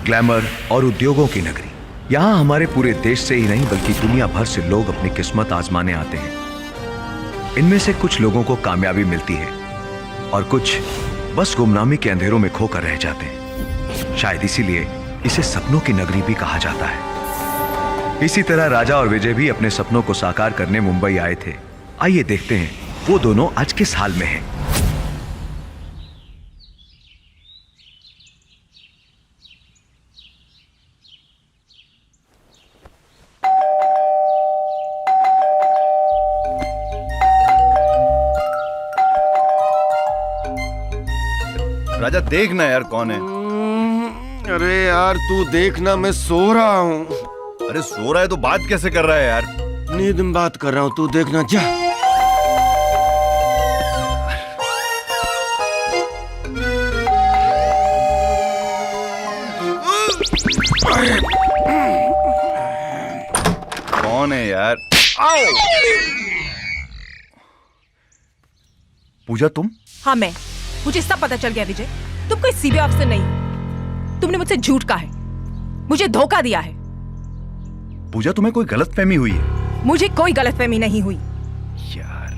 Glamour और उद्योगों की नगरी। यहाँ हमारे पूरे देश से ही नहीं बल्कि दुनिया भर से लोग अपनी किस्मत आजमाने आते हैं। इनमें से कुछ लोगों को कामयाबी मिलती है और कुछ बस गुमनामी के अंधेरों में खोकर रह जाते हैं। शायद इसीलिए इसे सपनों की नगरी भी कहा जाता है। इसी तरह राजा और विजय भी अपने सपनों को साकार करने मुंबई आए थे। आइए देखते हैं वो दोनों आज किस हाल में हैं। राजा देखना यार कौन है। अरे यार तू देखना, मैं सो रहा हूँ। अरे सो रहा है तो बात कैसे कर रहा है यार। नींद में बात कर रहा हूँ, तू देखना जा। कौन है यार। पूजा तुम? हाँ मैं। मुझे सब पता चल गया विजय, तुम कोई सीबीआई अफसर नहीं। तुमने मुझसे झूठ कहा है, मुझे धोखा दिया है। पूजा तुम्हें कोई गलतफहमी हुई है? मुझे कोई गलतफहमी नहीं हुई यार।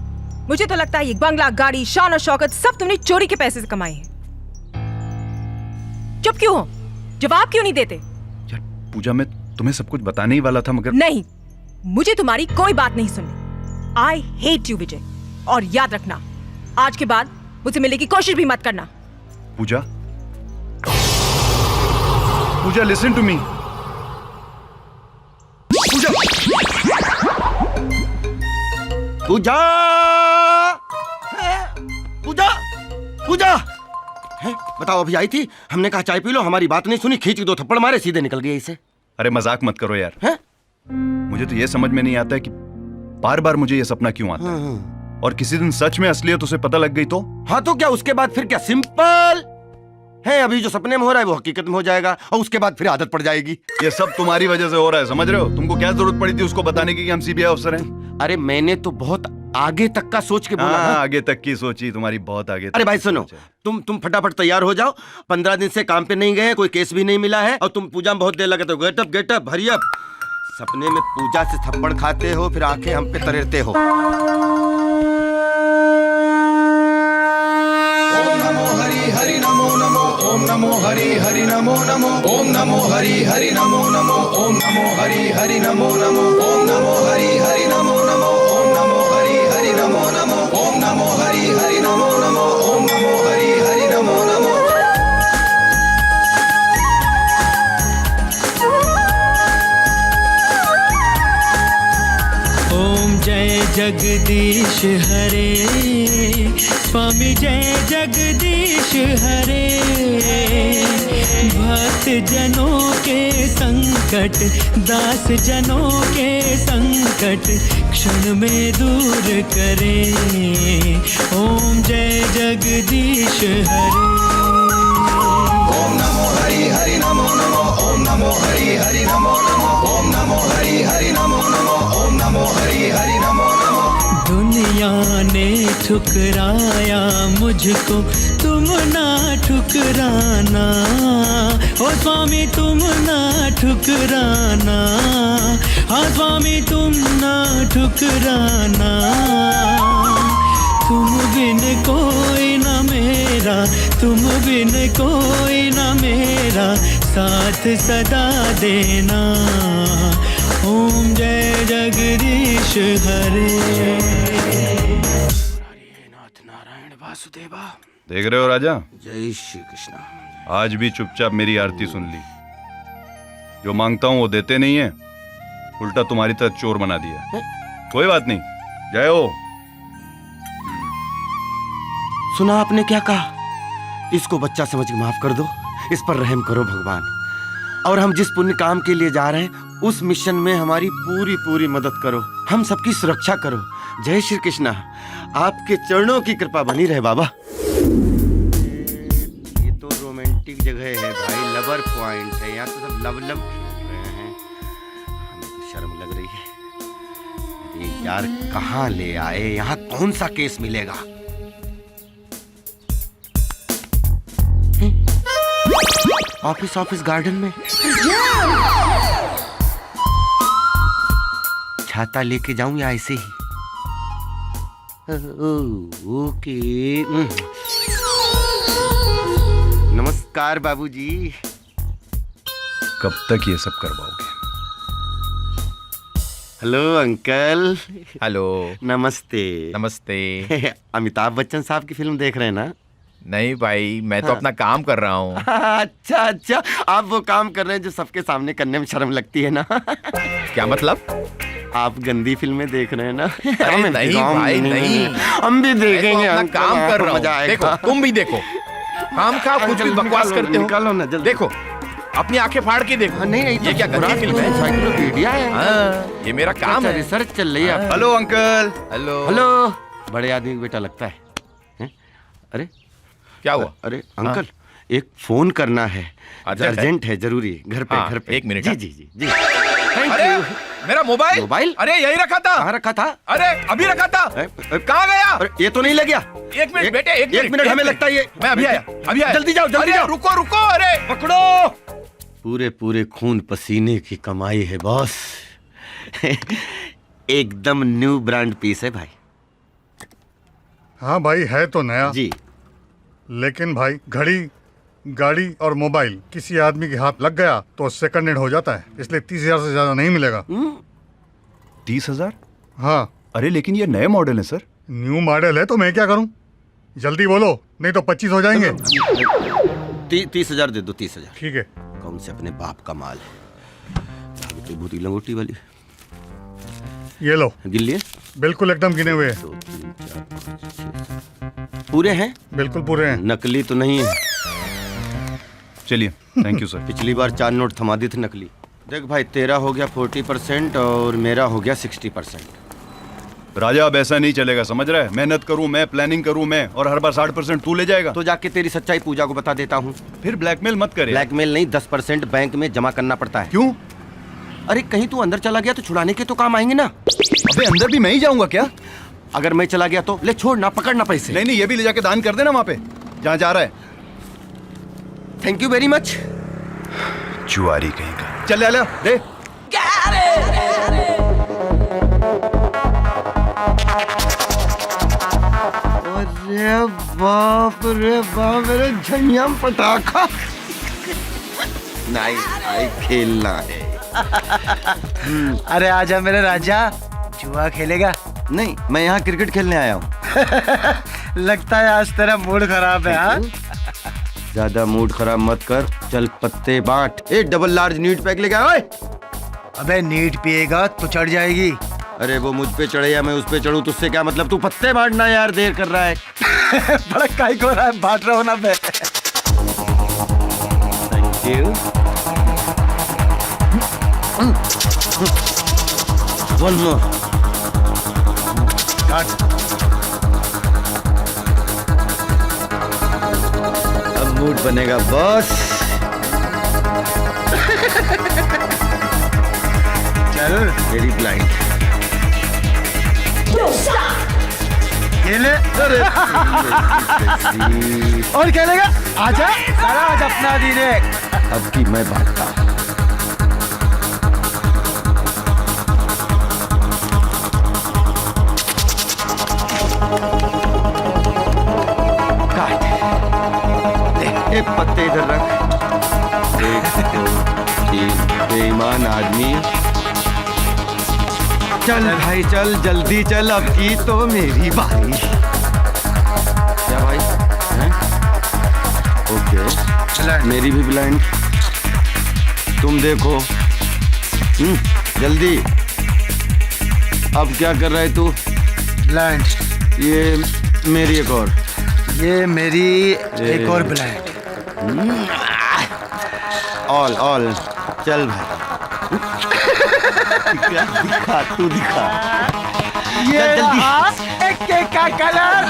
मुझे तो लगता है ये बंगला, गाड़ी, शान और शौकत सब तुमने चोरी के पैसे से कमाए हैं। चुप क्यों हो? जवाब क्यों नहीं देते? यार पूजा मैं तुम्हें सब कुछ बताने ही वाला था मगर नहीं, मुझे तुम्हारी कोई बात नहीं सुननी। आई हेट यू विजय, और याद रखना आज के बाद मुझसे मिलने की कोशिश भी मत करना। पूजा, पूजा लिसन टू मी। पूजा, पूजा, पूजा, पूजा है? बताओ, अभी आई थी, हमने कहा चाय पी लो, हमारी बात नहीं सुनी, खींच के 2 थप्पड़ मारे, सीधे निकल गई इसे। अरे मजाक मत करो यार। है? मुझे तो ये समझ में नहीं आता है कि बार बार मुझे ये सपना क्यों आता है। और किसी दिन सच में असलियत उसे पता लग गई तो? हाँ तो क्या, उसके बाद फिर क्या? सिंपल है, अभी जो सपने में हो रहा है वो हकीकत में हो जाएगा और उसके बाद फिर आदत पड़ जाएगी। ये सब तुम्हारी वजह से हो रहा है, समझ रहे हो? तुमको क्या जरूरत पड़ी थी उसको बताने की कि हम सीबीआई अफसर हैं? अरे मैंने तो बहुत आगे तक का सोच के बोला ना। आगे तक की सोची तुम्हारी, बहुत आगे तक। अरे भाई सुनो, तुम फटाफट तैयार हो जाओ। 15 दिन से काम पे नहीं गए, कोई केस भी नहीं मिला है और तुम पूजा में बहुत देर लगे तो गेट अप हरी अप। सपने में पूजा से थप्पड़ खाते हो, फिर आंखें हम पे तरेरते हो। ओम नमो हरि हरि नमो नमो, ओम नमो हरि हरि नमो नमो, ओम नमो हरि हरि नमो नमो, ओम नमो हरि हरि नमो नमो, ओम नमो हरि हरि नमो नमो, ओम नमो हरि हरि नमो नमो, ओम नमो हरि हरि नमो नमो, ओम नमो हरि हरि नमो नमो। ओम जय जगदीश हरे, स्वामी जय जगदीश हरे। भक्त जनों के संकट, दास जनों के संकट क्षण में दूर करे। ओम जय जगदीश हरे। ओम नमो हरि हरि नमो नमो, ओम नमो हरि हरि नमो नमो, ओम नमो हरि हरि नमो नमो, ओम नमो हरि हरि नमो नमो। दुनिया ने ठुकराया मुझको, तुम ना ठुकराना। ओ स्वामी तुम ना ठुकराना, हाँ स्वामी तुम ना ठुकराना। तुम बिन कोई न मेरा, तुम बिन कोई न मेरा, साथ सदा देना। ओम जय जगदीश हरे। नाथ नारायण वासुदेवा। देख रहे हो राजा, जय श्री कृष्ण। आज भी चुपचाप मेरी आरती सुन ली। जो मांगता हूँ वो देते नहीं है, उल्टा तुम्हारी तरह चोर बना दिया। कोई बात नहीं, जय हो। सुना आपने क्या कहा? इसको बच्चा समझ के माफ कर दो, इस पर रहम करो भगवान। और हम जिस पुण्य काम के लिए जा रहे हैं उस मिशन में हमारी पूरी मदद करो, हम सबकी सुरक्षा करो। जय श्री कृष्णा। आपके चरणों की कृपा बनी रहे बाबा। ये तो रोमांटिक जगह है भाई, लवर पॉइंट है, यहाँ तो सब लव खेल रहे हैं। हमें तो शर्म लग रही है। अरे यार कहाँ ले आए, यहाँ कौन सा केस मिलेगा? ऑफिस गार्डन में। छाता लेके जाऊं या ऐसे ही? ओके। नमस्कार बाबूजी। कब तक ये सब करवाओगे? Hello uncle. हेलो। नमस्ते। नमस्ते। अमिताभ बच्चन साहब की फिल्म देख रहे हैं ना? नहीं भाई, मैं तो अपना काम कर रहा हूँ। अच्छा, आप वो काम कर रहे हैं जो सबके सामने करने में शर्म लगती है ना? क्या मतलब? आप गंदी फिल्में देख रहे हैं ना? अरे नहीं भाई, नहीं। हम भी देखेंगे। मैं तो अपना काम कर रहा मजा हूँ। आएगा। देखो, तुम भी देखो। काम खा कुछ भी बकवास करते हो। निकालो ना जल्दी। देखो, अपनी आंखें फाड़ के देखो। नहीं, ये क्या गंदी फिल्म है? एनसाइक्लोपीडिया है। हाँ, ये मेरा काम है। रिसर्च चल रही है। Hello uncle. हेलो। हेलो। बड़े आदमी का बेटा लगता है। अरे क्या हुआ? अरे अंकल, एक फोन करना है। अर्जेंट है, जरूरी है। घर पे। एक मिनट। जी जी जी जी। अरे मेरा मोबाइल। मोबाइल? अरे यही रखा था। कहाँ रखा था? अरे अभी रखा था। कहाँ गया? अरे ये तो नहीं लग गया। एक मिनट बेटे, एक मिनट हमें लगता है ये। मैं अभी आया, अभी आया। जल्दी जाओ, जल्दी अरे जाओ। रुको। अरे पकड़ो। पूरे खून पसीने की कमाई है बॉस। एकदम न्यू ब्रांड पीस है भाई। हाँ भाई, है तो नया जी। लेकिन भाई घड़ी, गाड़ी और मोबाइल किसी आदमी के हाथ लग गया तो सेकंड हैंड हो जाता है, इसलिए 30,000 से ज्यादा नहीं मिलेगा। 30,000? हाँ। अरे लेकिन ये नए मॉडल है सर। न्यू मॉडल है तो मैं क्या करूं? जल्दी बोलो, नहीं तो 25 हो जाएंगे। 30,000 दे दो। 30,000 ठीक है। कौन से अपने बाप का माल है? भूती लंगोटी वाली। ये लो। गिल्ली है? बिल्कुल एकदम गिने हुए हैं। 2 3 4 5 6 पूरे हैं? बिल्कुल पूरे हैं। नकली तो नहीं है? चलिए, थैंक यू सर। पिछली बार 4 नोट थमा दिए थे नकली। देख भाई, तेरा हो गया 40% और मेरा हो गया 60%। राजा अब ऐसा नहीं चलेगा, समझ रहा है? मेहनत करूं मैं, प्लानिंग करूं मैं, और हर बार 60% तू ले जाएगा। तो जाके तेरी सच्चाई पूजा को बता देता हूँ। फिर ब्लैकमेल मत करे। ब्लैकमेल नहीं, 10% बैंक में जमा करना पड़ता है। क्यों? अरे कहीं तू अंदर चला गया तो छुड़ाने के तो काम आएंगे ना। अबे अंदर भी मैं ही जाऊंगा क्या? अगर मैं चला गया तो ले, छोड़ना, पकड़ना पैसे। नहीं, ये भी ले जाके दान कर देना वहां पे जहां जा रहा है। Thank you very much. जुआरी कहीं का। चल ले दे। अरे बाप रे बाप, मेरे झंझम पटाखा। नहीं खेलना है। अरे आजा मेरे राजा, जुआ खेलेगा? नहीं, मैं यहाँ क्रिकेट खेलने आया हूँ। लगता है आज तेरा मूड खराब है। हाँ, ज्यादा मूड खराब मत कर। चल पत्ते बांट। एक डबल लार्ज नीट पैक लेके आए। अबे नीट पिएगा तो चढ़ जाएगी। अरे वो मुझ पे चढ़े या मैं उस पे चढ़ूं, तुझसे क्या मतलब? तू पत्ते बांटना यार, देर कर रहा है। बड़ा काई को रहा है, बांट रहा हूँ ना मैं। Thank you. One more. अब मूड बनेगा बॉस। चल वेरी ब्लाइंड। खेले। और खेलेगा? आजा सारा, आज अपना दिन है। अब की मैं बांटता हूँ। एक पत्ते इधर रख। 1 2 3। बेईमान आदमी। चल भाई चल, जल्दी चल, अब की तो मेरी बारी। क्या भाई? हैं? ओके, मेरी भी ब्लाइंड। तुम देखो। जल्दी। अब क्या कर रहा है तू? ब्लाइंड। ये मेरी एक और। ये मेरी एक और ब्लाइंड। ऑल चल भाई। दिखा तू दिखा। ये जल्दी। एक केक का कलर।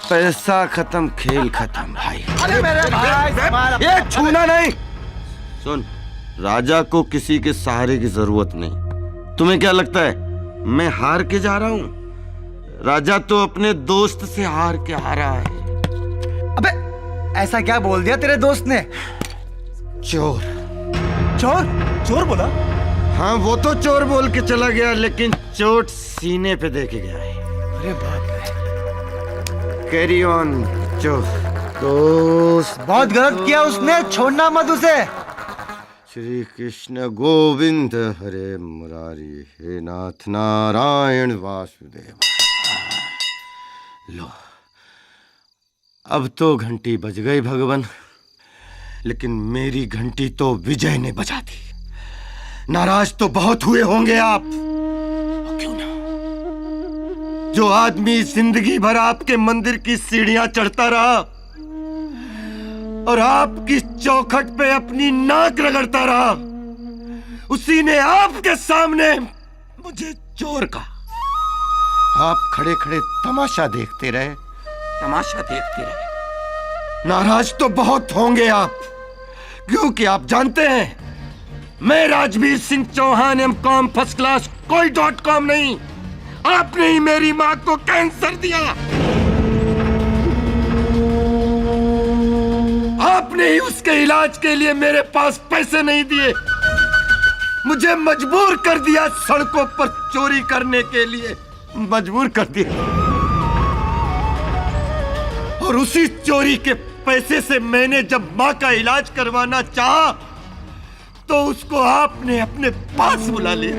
पैसा खत्म, खेल खत्म भाई। अरे मेरे भाई, ये छूना नहीं। सुन, राजा को किसी के सहारे की जरूरत नहीं। तुम्हें क्या लगता है मैं हार के जा रहा हूं? राजा तो अपने दोस्त से हार के हारा है। अबे ऐसा क्या बोल दिया तेरे दोस्त ने? चोर। चोर? चोर बोला? हाँ वो तो चोर बोल के चला गया, लेकिन चोट सीने पे दे के गया है। अरे बाप रे। कैरी ऑन चोर। दोस्त बहुत गलत किया उसने, छोड़ना मत उसे। श्री कृष्ण गोविंद हरे मुरारी, हे नाथ नारायण वासुदेव। लो अब तो घंटी बज गई भगवान, लेकिन मेरी घंटी तो विजय ने बजा दी। नाराज तो बहुत हुए होंगे आप, क्यों ना? जो आदमी जिंदगी भर आपके मंदिर की सीढ़ियां चढ़ता रहा और आपकी चौखट पे अपनी नाक रगड़ता रहा, उसी ने आपके सामने मुझे चोर कहा। आप खड़े खड़े तमाशा देखते रहे, तमाशा देखते रहे। नाराज तो बहुत होंगे आप, क्योंकि आप जानते हैं मैं Rajveer Singh Chauhan MCom first class, कोई .com नहीं। आपने ही मेरी मां को कैंसर दिया, आपने ही उसके इलाज के लिए मेरे पास पैसे नहीं दिए, मुझे मजबूर कर दिया सड़कों पर चोरी करने के लिए, मजबूर कर दिया। और उसी चोरी के पैसे से मैंने जब मां का इलाज करवाना चाहा, तो उसको आपने अपने पास बुला लिया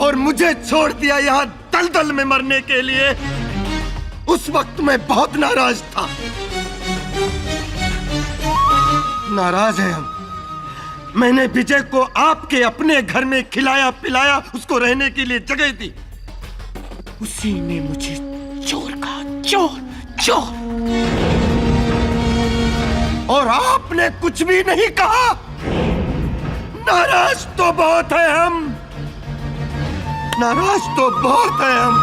और मुझे छोड़ दिया यहां दलदल में मरने के लिए। उस वक्त मैं बहुत नाराज था। नाराज है हम। मैंने विजय को आपके अपने घर में खिलाया पिलाया, उसको रहने के लिए जगह दी, उसी ने मुझे चोर कहा, चोर चोर। और आपने कुछ भी नहीं कहा। नाराज तो बहुत है हम, नाराज तो बहुत है हम।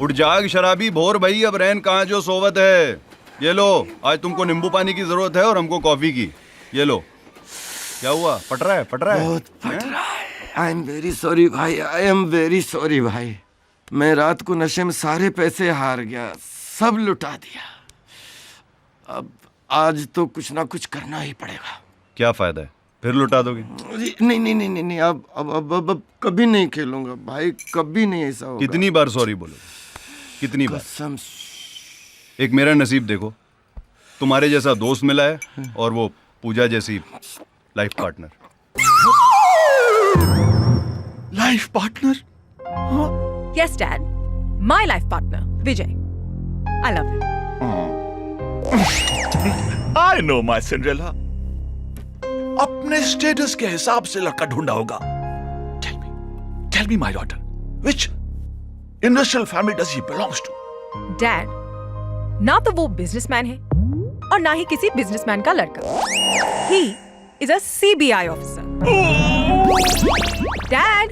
उठ जाग शराबी भोर भई, अब रैन कहाँ जो सोवत है। ये लो, आज तुमको नींबू पानी की जरूरत है और हमको कॉफी की। ये लो। क्या हुआ? पट रहा है? पट रहा है? बहुत फट रहा है। आई एम वेरी सॉरी भाई, आई एम वेरी सॉरी भाई। मैं रात को नशे में सारे पैसे हार गया, सब लुटा दिया। अब आज तो कुछ ना कुछ करना ही पड़ेगा। क्या फायदा है, फिर लुटा दोगे? नहीं नहीं नहीं नहीं, अब कभी नहीं खेलूंगा भाई, कभी नहीं ऐसा होगा। कितनी बार सॉरी बोलो? कितनी बार? कसम। एक मेरा नसीब देखो, तुम्हारे जैसा दोस्त मिला है और वो पूजा जैसी life partner. Life partner? Yes, Dad. My life partner, Vijay. I love him. I know my Cinderella. अपने स्टेटस के हिसाब से लड़का ढूंढा होगा। Tell me, my daughter, which industrial family does he belongs to? Dad, ना तो वो बिजनेसमैन है और ना ही किसी बिजनेसमैन का लड़का। He is a CBI officer. Dad.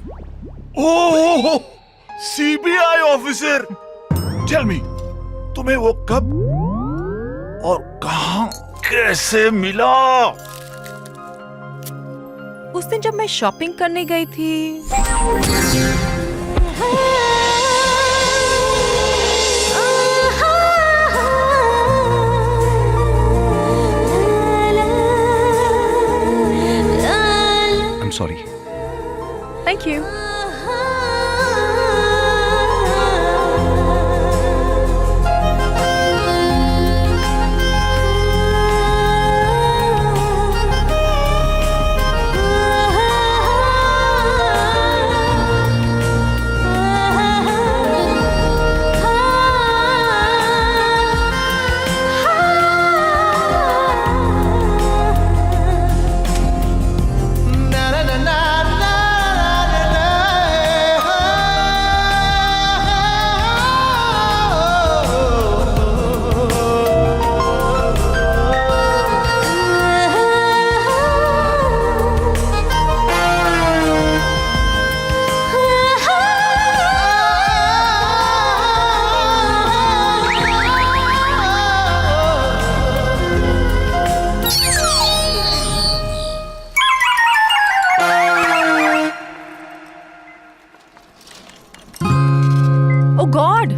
Oh, CBI officer. Tell me, तुम्हें वो कब और कहां कैसे मिला? उस दिन जब मैं शॉपिंग करने गई थी। I'm sorry. Thank you. Oh God,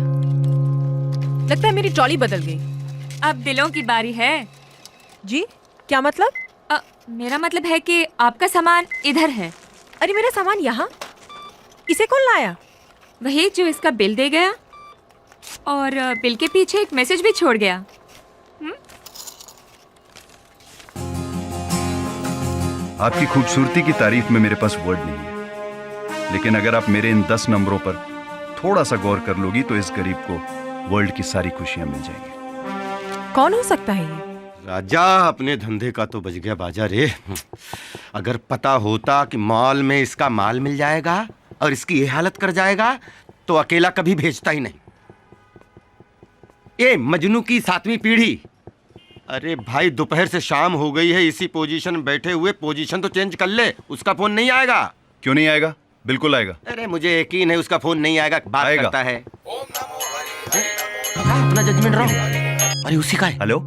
लगता है मेरी ट्रॉली बदल गई। अब दिलों की बारी है। जी क्या मतलब? मेरा मतलब है कि आपका सामान इधर है। अरे मेरा सामान यहाँ? इसे कौन लाया? वही जो इसका बिल दे गया और बिल के पीछे एक मैसेज भी छोड़ गया। आपकी खूबसूरती की तारीफ में मेरे पास वर्ड नहीं है, लेकिन अगर आप मेरे इन 10 नंबरों पर थोड़ा सा गौर कर लोगी तो इस गरीब को वर्ल्ड की सारी खुशियां मिल जाएंगी। कौन हो सकता है ये? राजा, अपने धंधे का तो बच गया बाजा रे। अगर पता होता कि मॉल में इसका माल मिल जाएगा और इसकी ये हालत कर जाएगा तो अकेला कभी भेजता ही नहीं। ये मजनू की 7वीं पीढ़ी। अरे भाई, दोपहर से शाम हो गई है, इसी पोजीशन में बैठे हुए, पोजीशन तो चेंज कर ले। उसका फोन नहीं आएगा? क्यों नहीं आएगा? बिल्कुल आएगा। अरे मुझे यकीन है उसका फोन नहीं आएगा। बात आएगा। करता है। अपना जजमेंट रहो। अरे उसी का है। हेलो,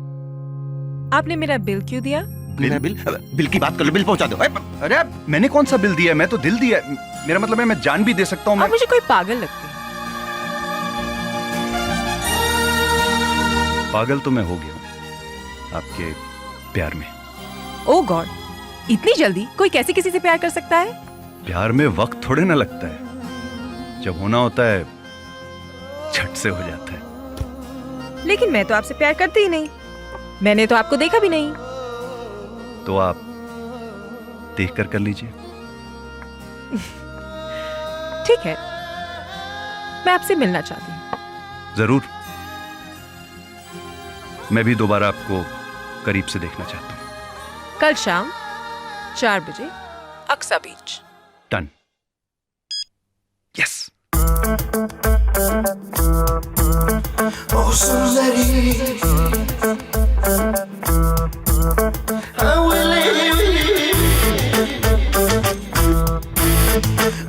आपने मेरा बिल क्यों दिया? मेरा बिल? बिल की बात कर लो, बिल पहुंचा दो। अरे मैंने कौन सा बिल दिया है? मैं तो दिल दिया है। मेरा मतलब है मैं जान भी दे सकता हूँ। आप मुझे कोई पागल लगते हैं। पागल तो मैं हो गया हूँ आपके प्यार में। ओह गॉड, इतनी जल्दी कोई कैसे किसी से प्यार कर सकता है? प्यार में वक्त थोड़े ना लगता है, जब होना होता है झट से हो जाता है। लेकिन मैं तो आपसे प्यार करती ही नहीं। मैंने तो आपको देखा भी नहीं। तो आप देख कर लीजिए। ठीक है, मैं आपसे मिलना चाहती हूँ। जरूर, मैं भी दोबारा आपको करीब से देखना चाहता हूँ। कल शाम 4 बजे अक्सा बीच। डन। यस। ओ सुंदरी,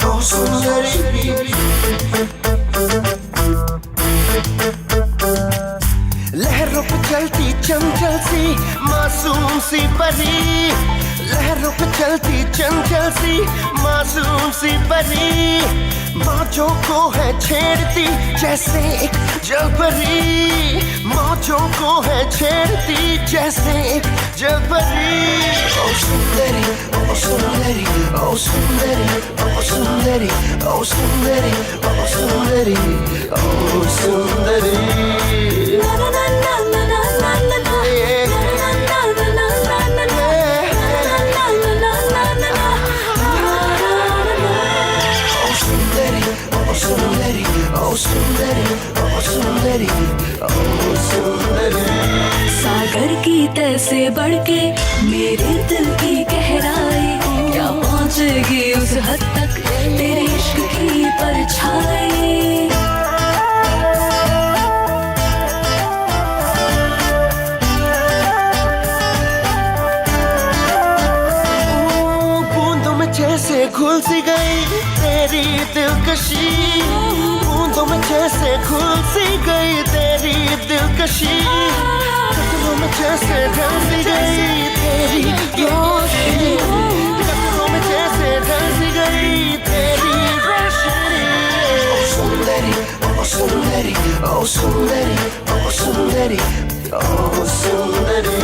ओ सुंदरी, लहरों पे चलती चंचल सी मासूम सी परी, लहरों पे चलती चंचल सी मासूम सी परी, मौजों को है छेड़ती जैसे एक जलपरी, मौजों को है छेड़ती जैसे एक जलपरी। ओ सुंदरी, ओ सुंदरी, ओ सुंदरी, ओ सुंदरी, ओ सुंदरी, ओ सुंदरी, ओ सुंदरी। सागर की तह से बढ़ के मेरे दिल की गहराई, क्या पहुंचेगी उस हद तक तेरे इश्क की परछाई। बूंदों में जैसे घुल सी गई तेरी दिलकशी, बूंदों में जैसे घुल सी गई तेरी दिलकशी, कदमों में जैसे ढल सी गई तेरी रोशनी, कदमों में जैसे ढल सी गई तेरी रोशनी। ओ सुंदरी, ओ सुंदरी, ओ सुंदरी, ओ सुंदरी, ओ सुंदरी।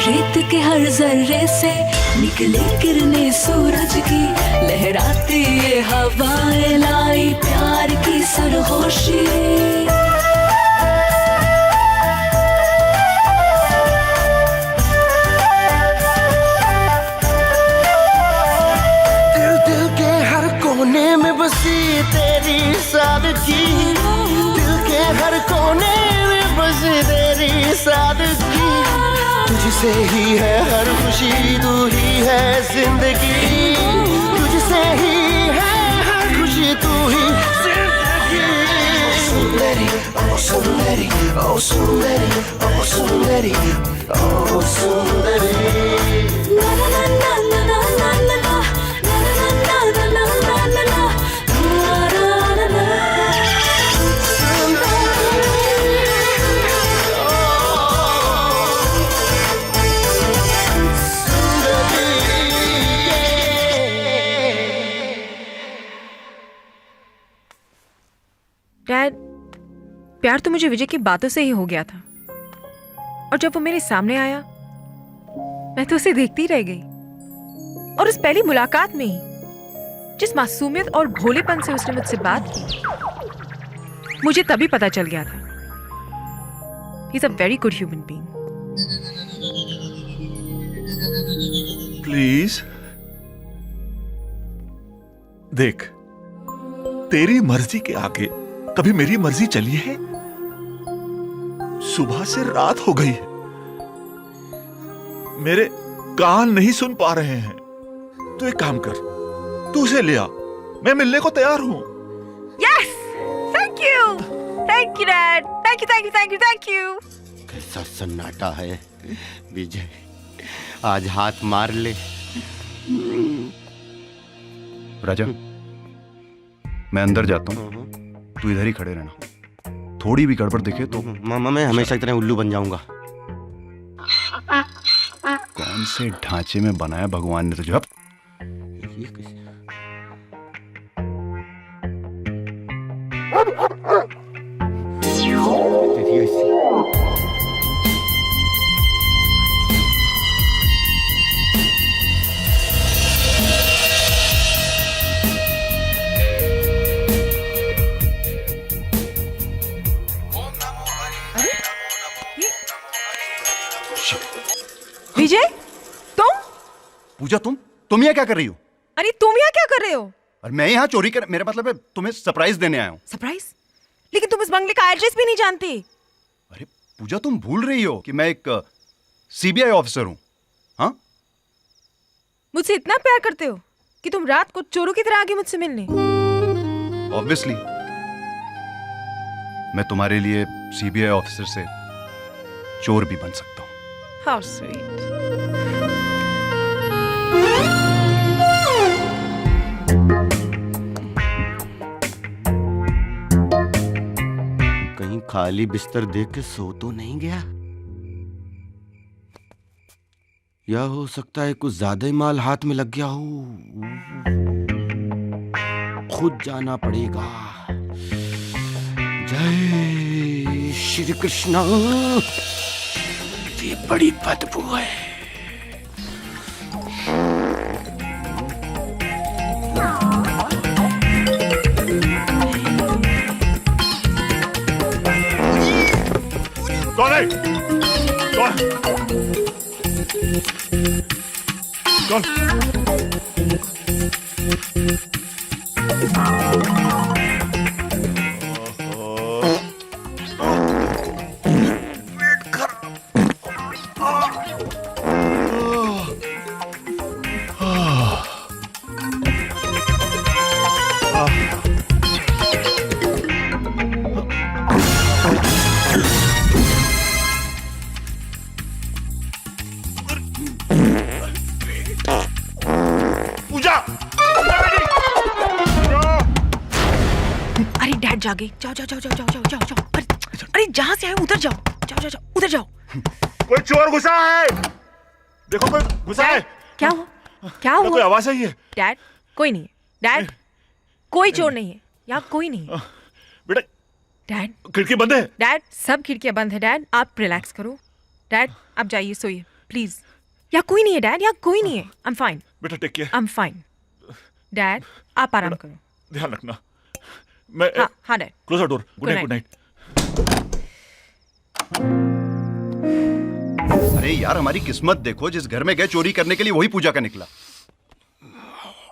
रेत के हर जर्रे से निकले किरणें सूरज की, लहराती ये हवाएं लाई प्यार की सरगोशी। दिल दिल के हर कोने में बसी तेरी सादगी, दिल के हर कोने में बसी तेरी सादगी, तुझसे ही है हर खुशी, तू ही है जिंदगी, तुझसे ही है हर खुशी, तू ही जिंदगी। ओ सुंदरी, ओ सुंदरी, ओ सुंदरी, ओ सुंदरी, ओ सुंदरी। प्यार तो मुझे विजय की बातों से ही हो गया था, और जब वो मेरे सामने आया मैं तो उसे देखती रह गई। और उस पहली मुलाकात में ही जिस मासूमियत और भोलेपन से उसने मुझसे बात की, मुझे तभी पता चल गया था he is a very good human being. Please देख, तेरी मर्जी के आगे कभी मेरी मर्जी चली है? सुबह से रात हो गई है, मेरे कान नहीं सुन पा रहे हैं। तू एक काम कर, तू उसे ले आ, मैं मिलने को तैयार हूं। Yes, thank you dad, thank you thank you thank you thank you. कैसा सन्नाटा है विजय, आज हाथ मार ले। राजा, मैं अंदर जाता हूँ, तू इधर ही खड़े रहना। थोड़ी भी गड़बड़ दिखे तो मामा मैं हमेशा की तरह उल्लू बन जाऊंगा। कौन से ढांचे में बनाया भगवान ने तुझे? अब ये कैसे? तेरी ऐसी विजय, तुम? पूजा, तुम यहाँ क्या कर रही हो? अरे तुम यहाँ क्या कर रहे हो? और मैं यहाँ चोरी कर, मेरा मतलब है तुम्हें सरप्राइज देने आया हूँ। सरप्राइज? लेकिन तुम इस बंगले का एड्रेस भी नहीं जानते। अरे पूजा, तुम भूल रही हो कि मैं एक सीबीआई ऑफिसर हूँ। हाँ, मुझसे इतना प्यार करते हो कि तुम रात को चोरों की तरह आगे मुझसे मिलने। ऑब्वियसली मैं तुम्हारे लिए सीबीआई ऑफिसर से चोर भी बन सकता हूँ। How sweet. कहीं खाली बिस्तर देख के सो तो नहीं गया? या हो सकता है कुछ ज्यादा ही माल हाथ में लग गया हो। खुद जाना पड़ेगा। जय श्री कृष्ण। ये बड़ी बदबू है। कौन है? कौन? जागे, जाओ जाओ जाओ जाओ जाओ जाओ जाओ जाओ। अरे जहां से आए उधर जाओ, जाओ जाओ जाओ उधर जाओ। कोई चोर घुसा है, देखो कोई घुसा है। क्या हुआ? क्या हुआ? कोई आवाज आई है? डैड कोई नहीं है, डैड कोई चोर नहीं है, यहाँ कोई नहीं है। बेटा डैड खिड़की बंद है। डैड सब खिड़कियां बंद है। डैड आप रिलैक्स करो। डैड आप जाइए सोइए प्लीज। यहाँ कोई नहीं है डैड, यहाँ कोई नहीं है। आई एम फाइन बेटा, take care. I am fine. Dad आप आराम करो, ध्यान रखना। मैं हाँ dad. Close the door. Good night. Good night. अरे यार, हमारी किस्मत देखो, जिस घर में गए चोरी करने के लिए वही पूजा का निकला।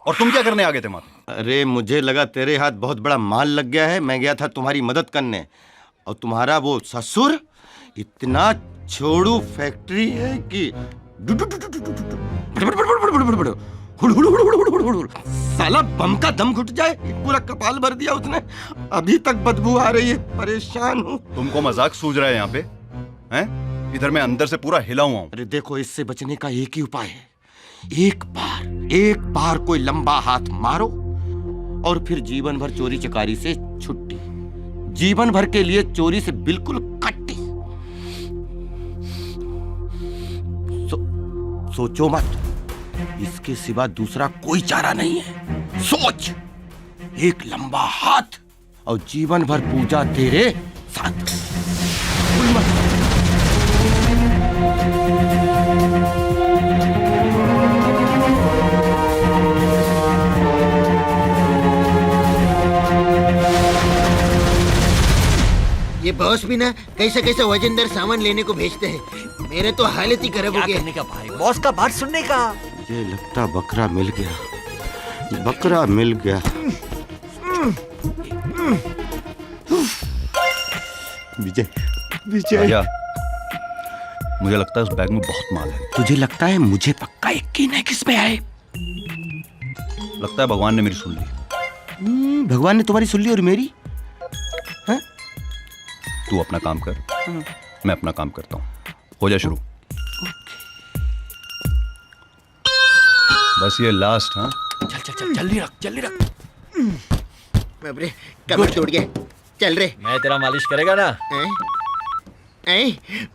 और तुम क्या करने आ गए थे वहां? अरे मुझे लगा तेरे हाथ बहुत बड़ा माल लग गया है, मैं गया था तुम्हारी मदद करने। और तुम्हारा वो ससुर इतना छोड़ू फैक्ट्री है कि साला बम का दम घुट जाए, पूरा कपाल भर दिया उसने। अभी तक बदबू आ रही है, परेशान हूँ। तुमको मजाक सूझ रहा है यहाँ पे? हैं? इधर मैं अंदर से पूरा हिला हुआ हूँ। अरे देखो, इससे बचने का एक ही उपाय है। एक बार कोई लंबा हाथ मारो और फिर जीवन भर चोरी चकारी से छुट्टी। जीवन भर के लिए चोरी से बिल्कुल कट्टी। सोचो मत, इसके सिवा दूसरा कोई चारा नहीं है। सोच, एक लंबा हाथ और जीवन भर पूजा तेरे शांत भूल मत। ये बॉस भी ना कैसे कैसे वजनदार सामान लेने को भेजते हैं। मेरे तो हालत ही खराब हो गया। का भाई बॉस का बात सुनने का। मुझे लगता बकरा मिल गया, बकरा मिल गया। विजय, विजय, राजा, मुझे लगता है उस बैग में बहुत माल है। तुझे लगता है? मुझे पक्का यकीन है किस पे है। लगता है भगवान ने मेरी सुन ली। भगवान ने तुम्हारी सुन ली और मेरी? हाँ? तू अपना काम कर, मैं अपना काम करता हूँ। हो जा शुरू। बस ये लास्ट। हाँ, चल चल चल जल्दी रख, जल्दी रख। बाप रे, कमर टूट गया। चल रे। मैं तेरा मालिश करेगा ना।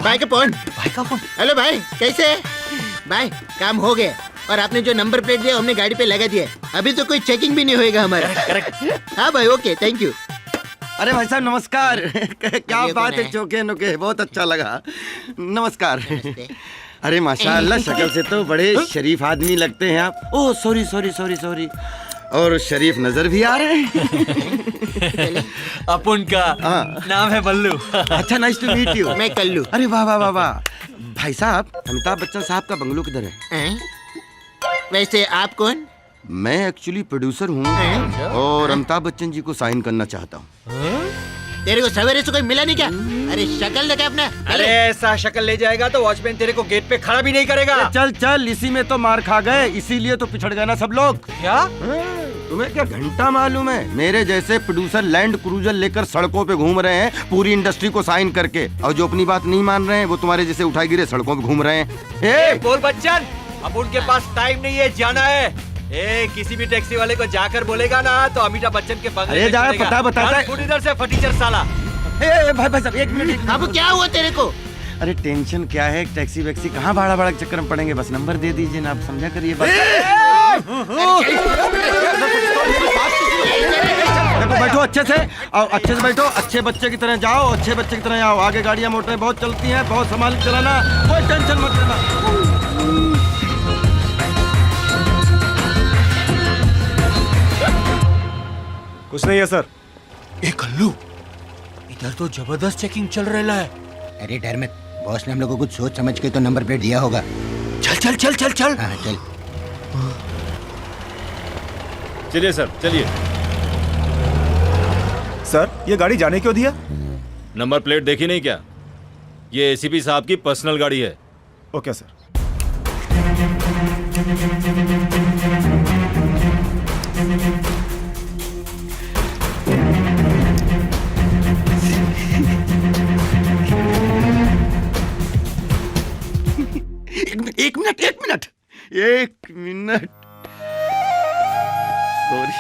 भाई का फोन। भाई का फोन। हेलो भाई, कैसे है? भाई काम हो गया और आपने जो नंबर प्लेट दिया हमने गाड़ी पे लगा दिया। अभी तो कोई चेकिंग भी नहीं होएगा हमारा। करेक्ट। हाँ भाई, ओके, थैंक यू। अरे भाई साहब नमस्कार। क्या ये बात कौन है, चौके नुके, बहुत अच्छा लगा। नमस्कार। नमस्ते। अरे माशाअल्लाह, शक्ल से तो बड़े शरीफ आदमी लगते हैं आप। Oh sorry sorry sorry sorry. और शरीफ नजर भी आ रहे हैं। अपुन का नाम है बल्लू। अच्छा, नाइस टू मीट यू। मैं कल्लू। अरे वाह वाह वाह वाह। भाई साहब, अमिताभ बच्चन साहब का बंगलो किधर है? वैसे आप कौन? मैं एक्चुअली प्रोड्यूसर हूँ और अमिताभ बच्चन जी को साइन करना चाहता हूँ। तेरे को सवेरे से कोई मिला नहीं क्या? अरे शक्ल लगा अपना। अरे ऐसा शक्ल ले जाएगा तो वॉचमैन तेरे को गेट पे खड़ा भी नहीं करेगा। चल चल, इसी में तो मार खा गए, इसीलिए तो पिछड़ गए ना सब लोग। क्या? तुम्हें क्या घंटा मालूम है? मेरे जैसे प्रोड्यूसर लैंड क्रूजर लेकर सड़कों पे घूम रहे हैं पूरी इंडस्ट्री को साइन करके, और जो अपनी बात नहीं मान रहे हैं वो तुम्हारे जैसे उठाए गिरे सड़कों पे घूम रहे हैं। बोल बच्चन, अब उनके पास टाइम नहीं है, जाना है। किसी भी टैक्सी वाले को जाकर बोलेगा ना तो अमिताभ बच्चन के बंगले में जा, पता बताता है। फुट इधर से फटीचर साला। भाई भाई साहब, एक मिनट। अब क्या हुआ तेरे को? अरे टेंशन क्या है, टैक्सी वैक्सी कहाँ भाड़ा भाड़ा के चक्कर में पड़ेंगे, बस नंबर दे दीजिए ना, आप समझा करिए बात। देखो बैठो अच्छे से, और अच्छे से बैठो, अच्छे बच्चे की तरह जाओ, अच्छे बच्चे की तरह आओ। आगे गाड़ियां मोटरें बहुत चलती हैं, बहुत संभाल के चलाना, कोई टेंशन मत लेना। कुछ नहीं है सर। कल्लू, इधर तो जबरदस्त चेकिंग चल रहा है। अरे डर मत, बॉस ने हम लोग को कुछ सोच समझ के तो नंबर प्लेट दिया होगा। चल चल चल चल चल। हाँ चल। चलिए सर, चलिए। सर, ये गाड़ी जाने क्यों दिया? नंबर प्लेट देखी नहीं क्या? ये एसीपी साहब की पर्सनल गाड़ी है। Okay sir. एक मिनट। सॉरी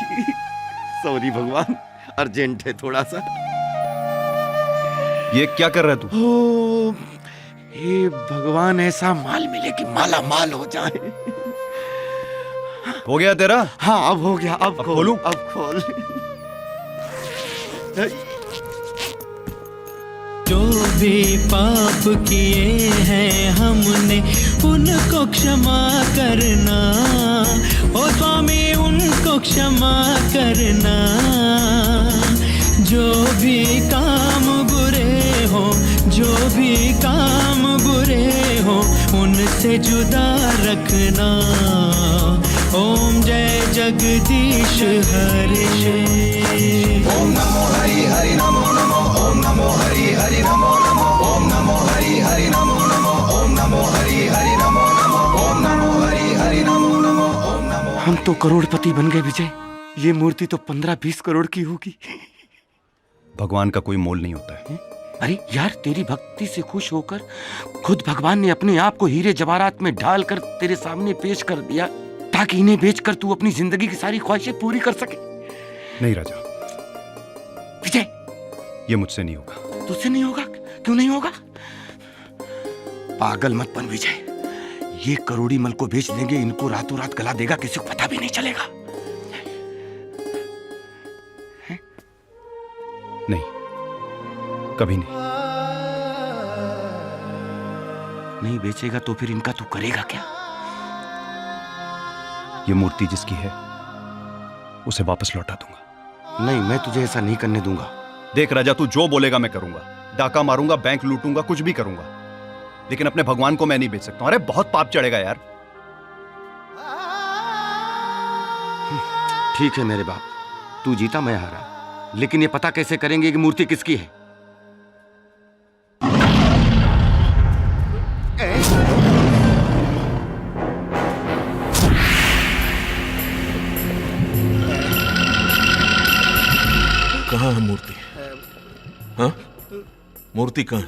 सॉरी भगवान, अर्जेंट है थोड़ा सा। ये क्या कर रहा है तू? ओ, हे भगवान, ऐसा माल मिले कि माला माल हो जाए। हो गया तेरा? हाँ अब हो गया। अब खोलूं? अब खोल। जो भी पाप किए हैं हमने उनको क्षमा करना, ओ स्वामी उनको क्षमा करना। जो भी काम बुरे हो, जो भी काम बुरे हो, उनसे जुदा रखना। ओम जय जगदीश हरिश। ओम नमो हरि हरि नमो नमो। ओम नमो हरि हरि नमो नमो। ओम नमो हरि हरि नमो नमो। ओम नमो हरि हरि नमो नमो। ओम नमो हरि हरि नमो नमो। ओम नमो। हम तो करोड़पति बन गए विजय, ये मूर्ति तो 15-20 करोड़ की होगी। भगवान का कोई मोल नहीं होता है। अरे यार, तेरी भक्ति से खुश होकर खुद भगवान ने अपने आप को हीरे जवाहरात में ढालकर तेरे सामने पेश कर दिया, ताकि इन्हें बेचकर तू अपनी जिंदगी की सारी ख्वाहिशें पूरी कर सके। नहीं राजा, विजय, ये मुझसे नहीं होगा। तुझसे नहीं होगा? क्यों नहीं होगा? पागल मत बन विजय, ये करोड़ी मल को बेच देंगे, इनको रातों रात गला देगा, किसी को पता भी नहीं चलेगा। नहीं, कभी नहीं। नहीं बेचेगा तो फिर इनका तू करेगा क्या? ये मूर्ति जिसकी है उसे वापस लौटा दूंगा। नहीं, मैं तुझे ऐसा नहीं करने दूंगा। देख राजा, तू जो बोलेगा मैं करूंगा। डाका मारूंगा, बैंक लूटूंगा, कुछ भी करूंगा, लेकिन अपने भगवान को मैं नहीं बेच सकता। अरे बहुत पाप चढ़ेगा यार। ठीक है मेरे बाप, तू जीता मैं हारा, लेकिन ये पता कैसे करेंगे कि मूर्ति किसकी है? कहाँ है मूर्ति? हाँ, मूर्ति कहाँ?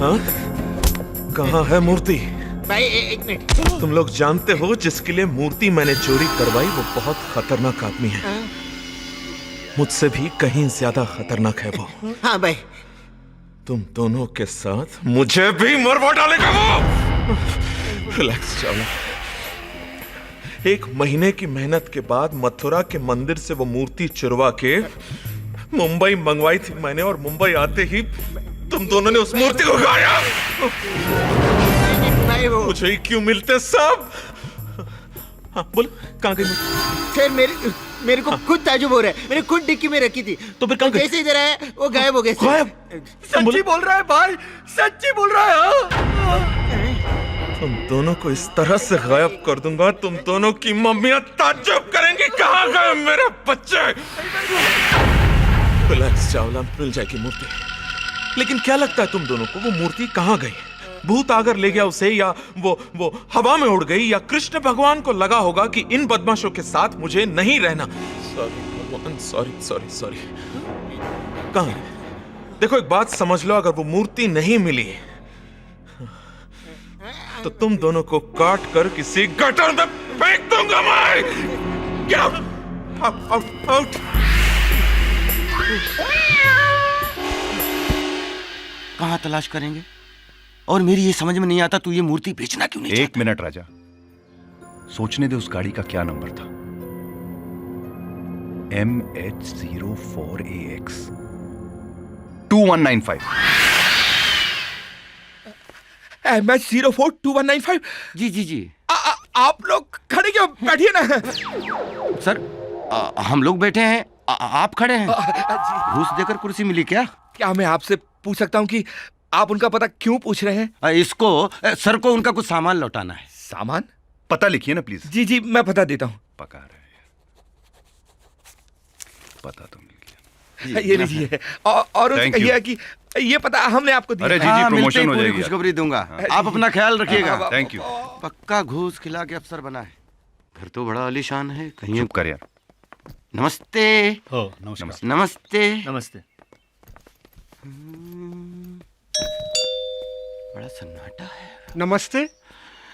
हाँ, कहाँ है मूर्ति? भाई एक मिनट। तुम लोग जानते हो जिसके लिए मूर्ति मैंने चोरी करवाई वो बहुत खतरनाक आदमी है। मुझसे भी कहीं ज्यादा खतरनाक है वो। हाँ भाई। तुम दोनों के साथ मुझे भी मरवा डालेगा वो। रिलैक्स चावला। 1 महीने की मेहनत के बाद मथुरा के मंदिर से वो मूर्ति चुरवा के मुंबई मंगवाई थी मैंने, और मुंबई आते ही तुम दोनों ने उस मूर्ति को खाया। मुझे ही क्यों मिलते सब? हाँ, बोलो कहाँ गई मूर्ति? सर मेरे को खुद ताजुब हो रहा है। मैंने खुद डिक्की में रखी थी। तो फिर कहाँ गई? कैसे इधर आया? वो गायब हो गए। गायब? सच्ची बोल रहा है भाई, सच्ची बोल रहा है। तुम दोनों को इस तरह से गायब कर दूंगा, तुम दोनों की मम्मियां ताज्जुब करेंगी कहाँ गए मेरे बच्चे। रिलैक्स चावला, मिल जाएगी मूर्ति। लेकिन क्या लगता है तुम दोनों को वो मूर्ति कहाँ गई? भूत आकर ले गया उसे, या वो हवा में उड़ गई, या कृष्ण भगवान को लगा होगा कि इन बदमाशों के साथ मुझे नहीं रहना। सॉरी भगवान, सॉरी। कहाँ है? देखो एक बात समझ लो, अगर वो मूर्ति नहीं मिली तो तुम दोनों को काट कर किसी गटर में फेंक दूंगा मैं। Get out! Out! कहाँ तलाश करेंगे? और मेरी ये समझ में नहीं आता, तू ये मूर्ति बेचना क्यों नहीं चाहता? 1 मिनट राजा, सोचने दे उस गाड़ी का क्या नंबर था। MH04AX 2195। MH042195। जी। आप लोग खड़े क्यों? बैठिए ना। सर हम लोग बैठे हैं, आप खड़े हैं। घूस देकर कुर्सी मिली क्या? क्या मैं आपसे पूछ सकता हूँ कि आप उनका पता क्यों पूछ रहे हैं? इसको सर को उनका कुछ सामान लौटाना है। सामान? पता लिखिए ना प्लीज। जी मैं पता देता हूँ। पका रहे हैं, पता तो मिल गया। ये लीजिए। और उससे कहिए कि ये पता हमने आपको दिया। अरे जी प्रमोशन हो जाएगी। खुशखबरी दूंगा। आप अपना ख्याल रखिएगा। Thank you. पक्का घूस खिला के अफसर बना है। घर तो बड़ा आलीशान है। कहीं चुप कर यार। नमस्ते। नमस्ते। बड़ा सन्नाटा है।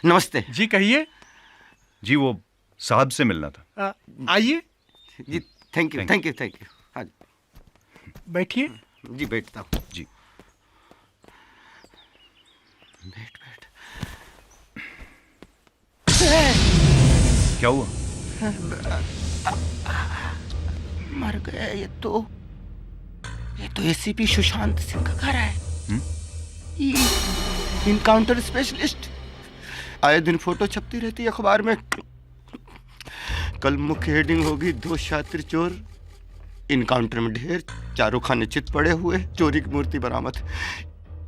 नमस्ते जी कहिए। जी वो साहब से मिलना था। आइए जी। Thank you. हाँ बैठिए। जी बैठता हूँ। जी बैठ। क्या हुआ? मर गया ये तो एसीपी सुशांत सिंह का घर है। Encounter specialist. आए दिन फोटो छपती रहती है अखबार में। कल मुख्य हेडिंग होगी 2 शातिर चोर, इनकाउंटर में ढेर, चारों खाने चित पड़े हुए, चोरी की मूर्ति बरामद।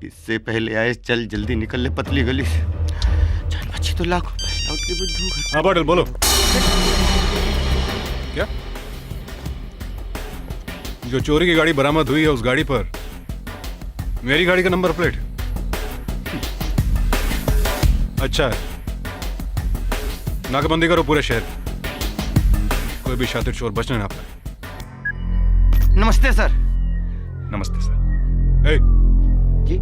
इससे पहले आए चल जल्दी निकल ले पतली गली से। जान बच्ची तो लाखों लौट के बुद्धू घर। हाँ बादल बोलो। क्या? जो चोरी की गाड़ी बरामद हुई है उस गाड़ी पर मेरी गाड़ी का नंबर प्लेट। अच्छा है, नाकाबंदी करो पूरे शहर, कोई भी शातिर चोर बचने ना पाए। नमस्ते सर। नमस्ते सर। जी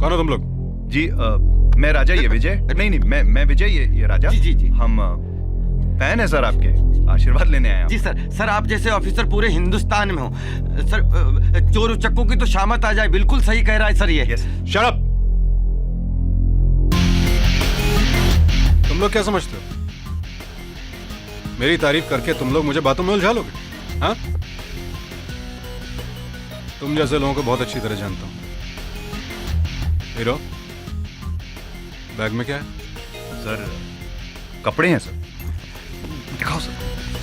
कौन हो तुम लोग? जी मैं राजा, ये विजय। नहीं मैं विजय, ये राजा। जी। हम फैन है सर आपके, आशीर्वाद लेने आए हैं। जी सर आप जैसे ऑफिसर पूरे हिंदुस्तान में हो। सर चोर उचक्कों की तो शामत आ जाए। बिल्कुल सही कह रहा है सर ये। Shut up. तुम लोग क्या समझते हो? मेरी तारीफ करके तुम लोग मुझे बातों में उलझा लोगे? हाँ? तुम जैसे लोगों को बहुत अच्छी तरह जानता हूँ। हीरो, बैग में क्या है? सर कपड़े हैं सर। दिखाओ सर।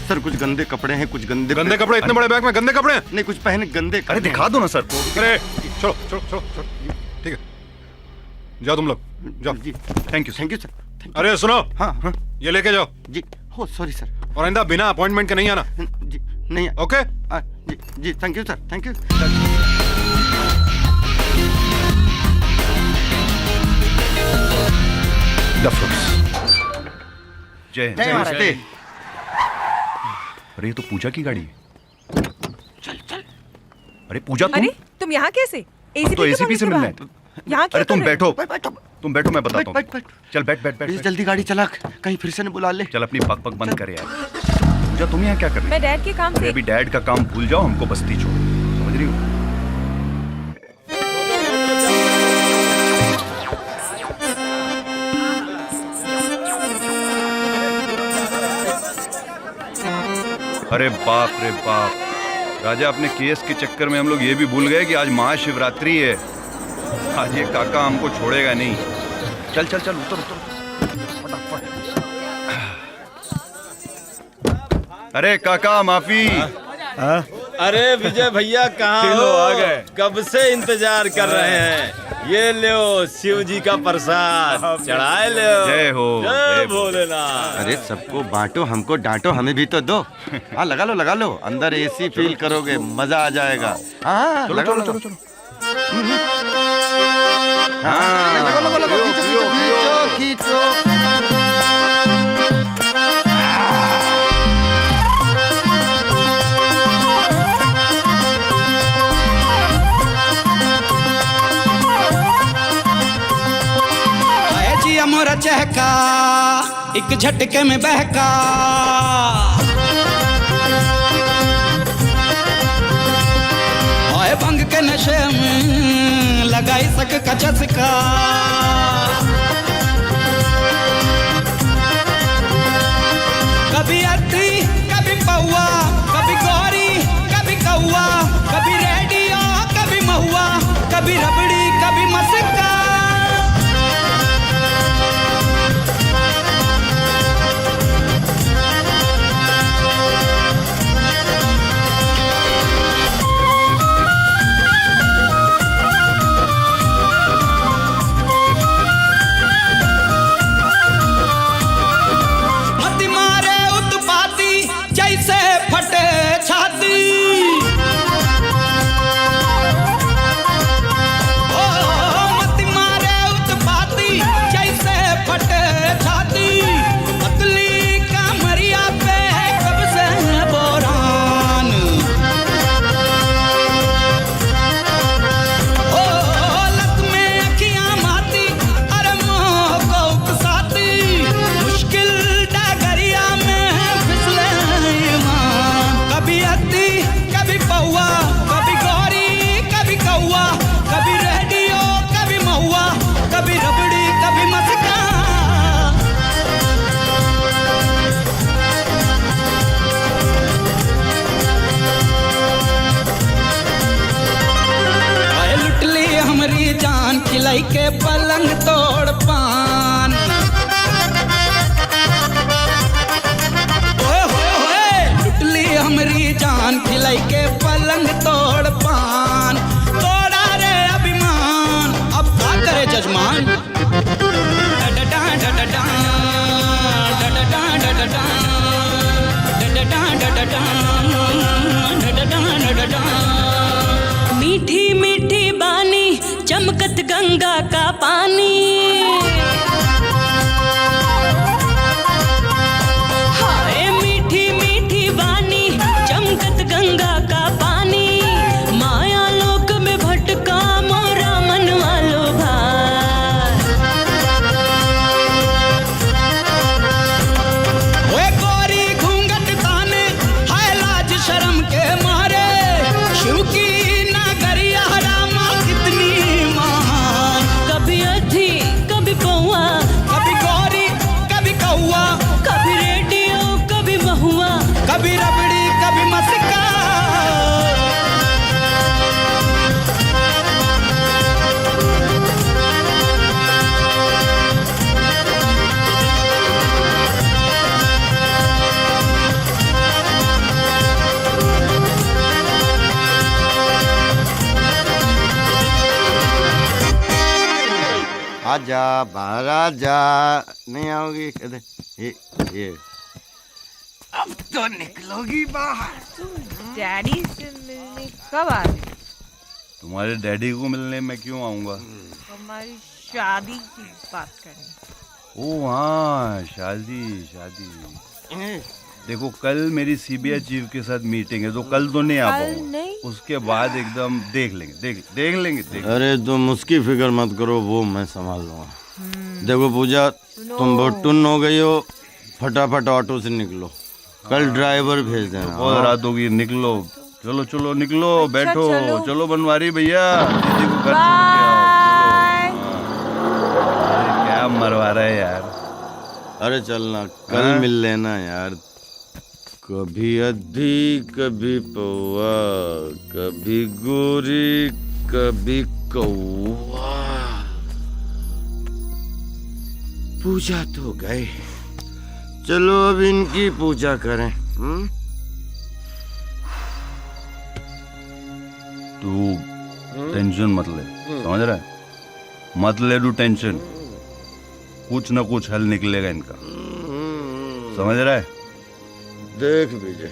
सर कुछ गंदे कपड़े हैं, कुछ गंदे कपड़े इतने बड़े बैग में गंदे कपड़े हैं? नहीं, कुछ पहने गंदे अरे दिखा दो ना सर। अरे चलो चलो चलो चलो, ठीक है, जाओ तुम लोग जाओ। जी थैंक यू सर। अरे सुनो, हाँ हाँ ये लेके जाओ। जी। हो सॉरी सर। और आइंदा बिना अपॉइंटमेंट के नहीं आना। जी नहीं। ओके जी जी thank you sir, thank you. जय नमस्ते। अरे ये तो पूजा की गाड़ी है। चल। अरे पूजा तुम? अरे तुम यहाँ कैसे? एसीपी तो एसीपी से मिलना है। यहाँ क्या अरे तुम कर रहे हो? बैठो, तुम बैठो, मैं बताता हूँ। चल बैठ। प्लीज जल्दी गाड़ी चला, कहीं फिर से न बुला ले। चल अपनी पक बंद कर यार। पूजा तुम यहाँ क्या कर रही हो? मैं डैड के काम से। अभी डैड का काम भूल जाओ, हमको बस्ती छोड़ो, समझ रही हो? अरे बाप रे बाप, राजा अपने केस के चक्कर में हम लोग ये भी भूल गए कि आज महाशिवरात्रि है। आज ये काका हमको छोड़ेगा नहीं। चल उतर फटाफट। अरे काका माफी। अरे विजय भैया कहाँ हो? आ गए। कब से इंतजार कर रहे हैं। ये लो शिव जी का प्रसाद चढ़ाए लो। जय हो, जय भोलेनाथ। अरे सबको बांटो, हमको डांटो, हमें भी तो दो। हाँ लगा लो, अंदर एसी फील करोगे, मजा आ जाएगा। हाँ चलो। हाँ लगा, खींचो। मोरा चहका एक झटके में बहका। आए भंग के नशे में लगाई सक का चस्का। कभी अर्थी कभी पौआ, कभी गौरी कभी कौआ, कभी रेडियो कभी महुआ, कभी रबड़ी कभी मस्का। खिलाई के पलंग तोड़ पान। ओए होए लुटली हमरी जान खिलाई के पलंग तोड़ पान। तोड़ा रे अभिमान, अब क्या करे जजमान। मीठी मीठी बानी चमकत गंगा का पानी। हाय मीठी मीठी बानी चमकत गंगा का पानी। माया लोक में भटका मोरा मन वालो भाई। ओए गोरी घूंघट ताने हाय लाज शर्म के मारे। शिव की नगरिया रामा कितनी महान। कभी अधी कभी आजा बाहर आजा। नहीं आओगी कहते ये अब तो निकलोगी बाहर। डैडी से मिलने कब आ रहे? तुम्हारे डैडी को मिलने में क्यों आऊंगा? हमारी शादी की बात करें। ओ हाँ, शादी शादी। देखो कल मेरी सीबीआई चीफ के साथ मीटिंग है, तो कल तो नहीं आ पाऊंगा। उसके बाद एकदम देख लेंगे। अरे तुम उसकी फिक्र मत करो, वो मैं संभाल लूंगा। देखो पूजा, तुम बहुत टुन हो गई हो, फटाफट ऑटो से निकलो, कल ड्राइवर भेज देना। बहुत रात होगी, निकलो। चलो निकलो, बैठो। चलो बनवारी भैया, दीदी को घर छोड़ के आओ। अरे क्या मरवा रहा है यार। अरे चलना, कल मिल लेना यार। कभी अद्धी कभी पौआ, कभी गोरी कभी कौआ। पूजा तो गए, चलो अब इनकी पूजा करें। तू टेंशन मत ले, समझ रहा है? मत ले तू टेंशन, कुछ न कुछ हल निकलेगा इनका, समझ रहा है? देख विजय,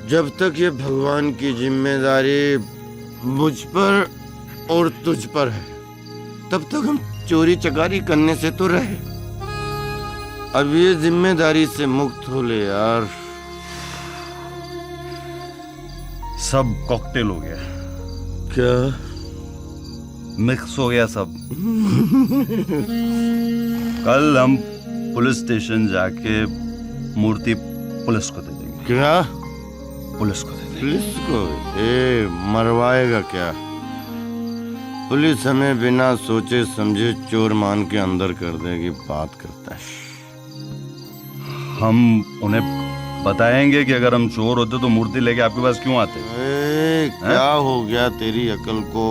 जब तक ये भगवान की जिम्मेदारी मुझ पर और तुझ पर है, तब तक हम चोरी चकारी करने से तो रहे। अब ये जिम्मेदारी से मुक्त हो ले यार। सब कॉकटेल हो गया। क्या? मिक्स हो गया सब। कल हम पुलिस स्टेशन जाके मूर्ति पुलिस को दे देंगे। क्या? पुलिस को दे देंगे। पुलिस को? मरवाएगा क्या? पुलिस हमें बिना सोचे समझे चोर मान के अंदर कर देगी, बात करता है। हम उन्हें बताएंगे कि अगर हम चोर होते तो मूर्ति लेके आपके पास क्यों आते? क्या हो गया तेरी अकल को?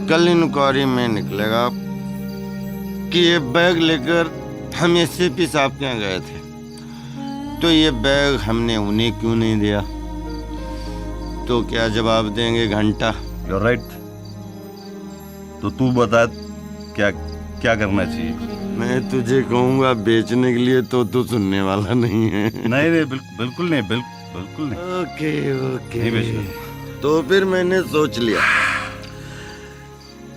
कल इंक्वायरी में निकलेगा कि ये बैग लेकर हम एसपी साहब के यहाँ गए थे, तो ये बैग हमने उन्हें क्यों नहीं दिया? तो क्या जवाब देंगे घंटा? You're right। तो तू बता क्या क्या करना चाहिए? मैं तुझे कहूँगा बेचने के लिए तो तू सुनने वाला नहीं है। नहीं बिल्कुल नहीं, बिल्कुल नहीं। ओके नहीं बेचना। तो फिर मैंने सोच लिया,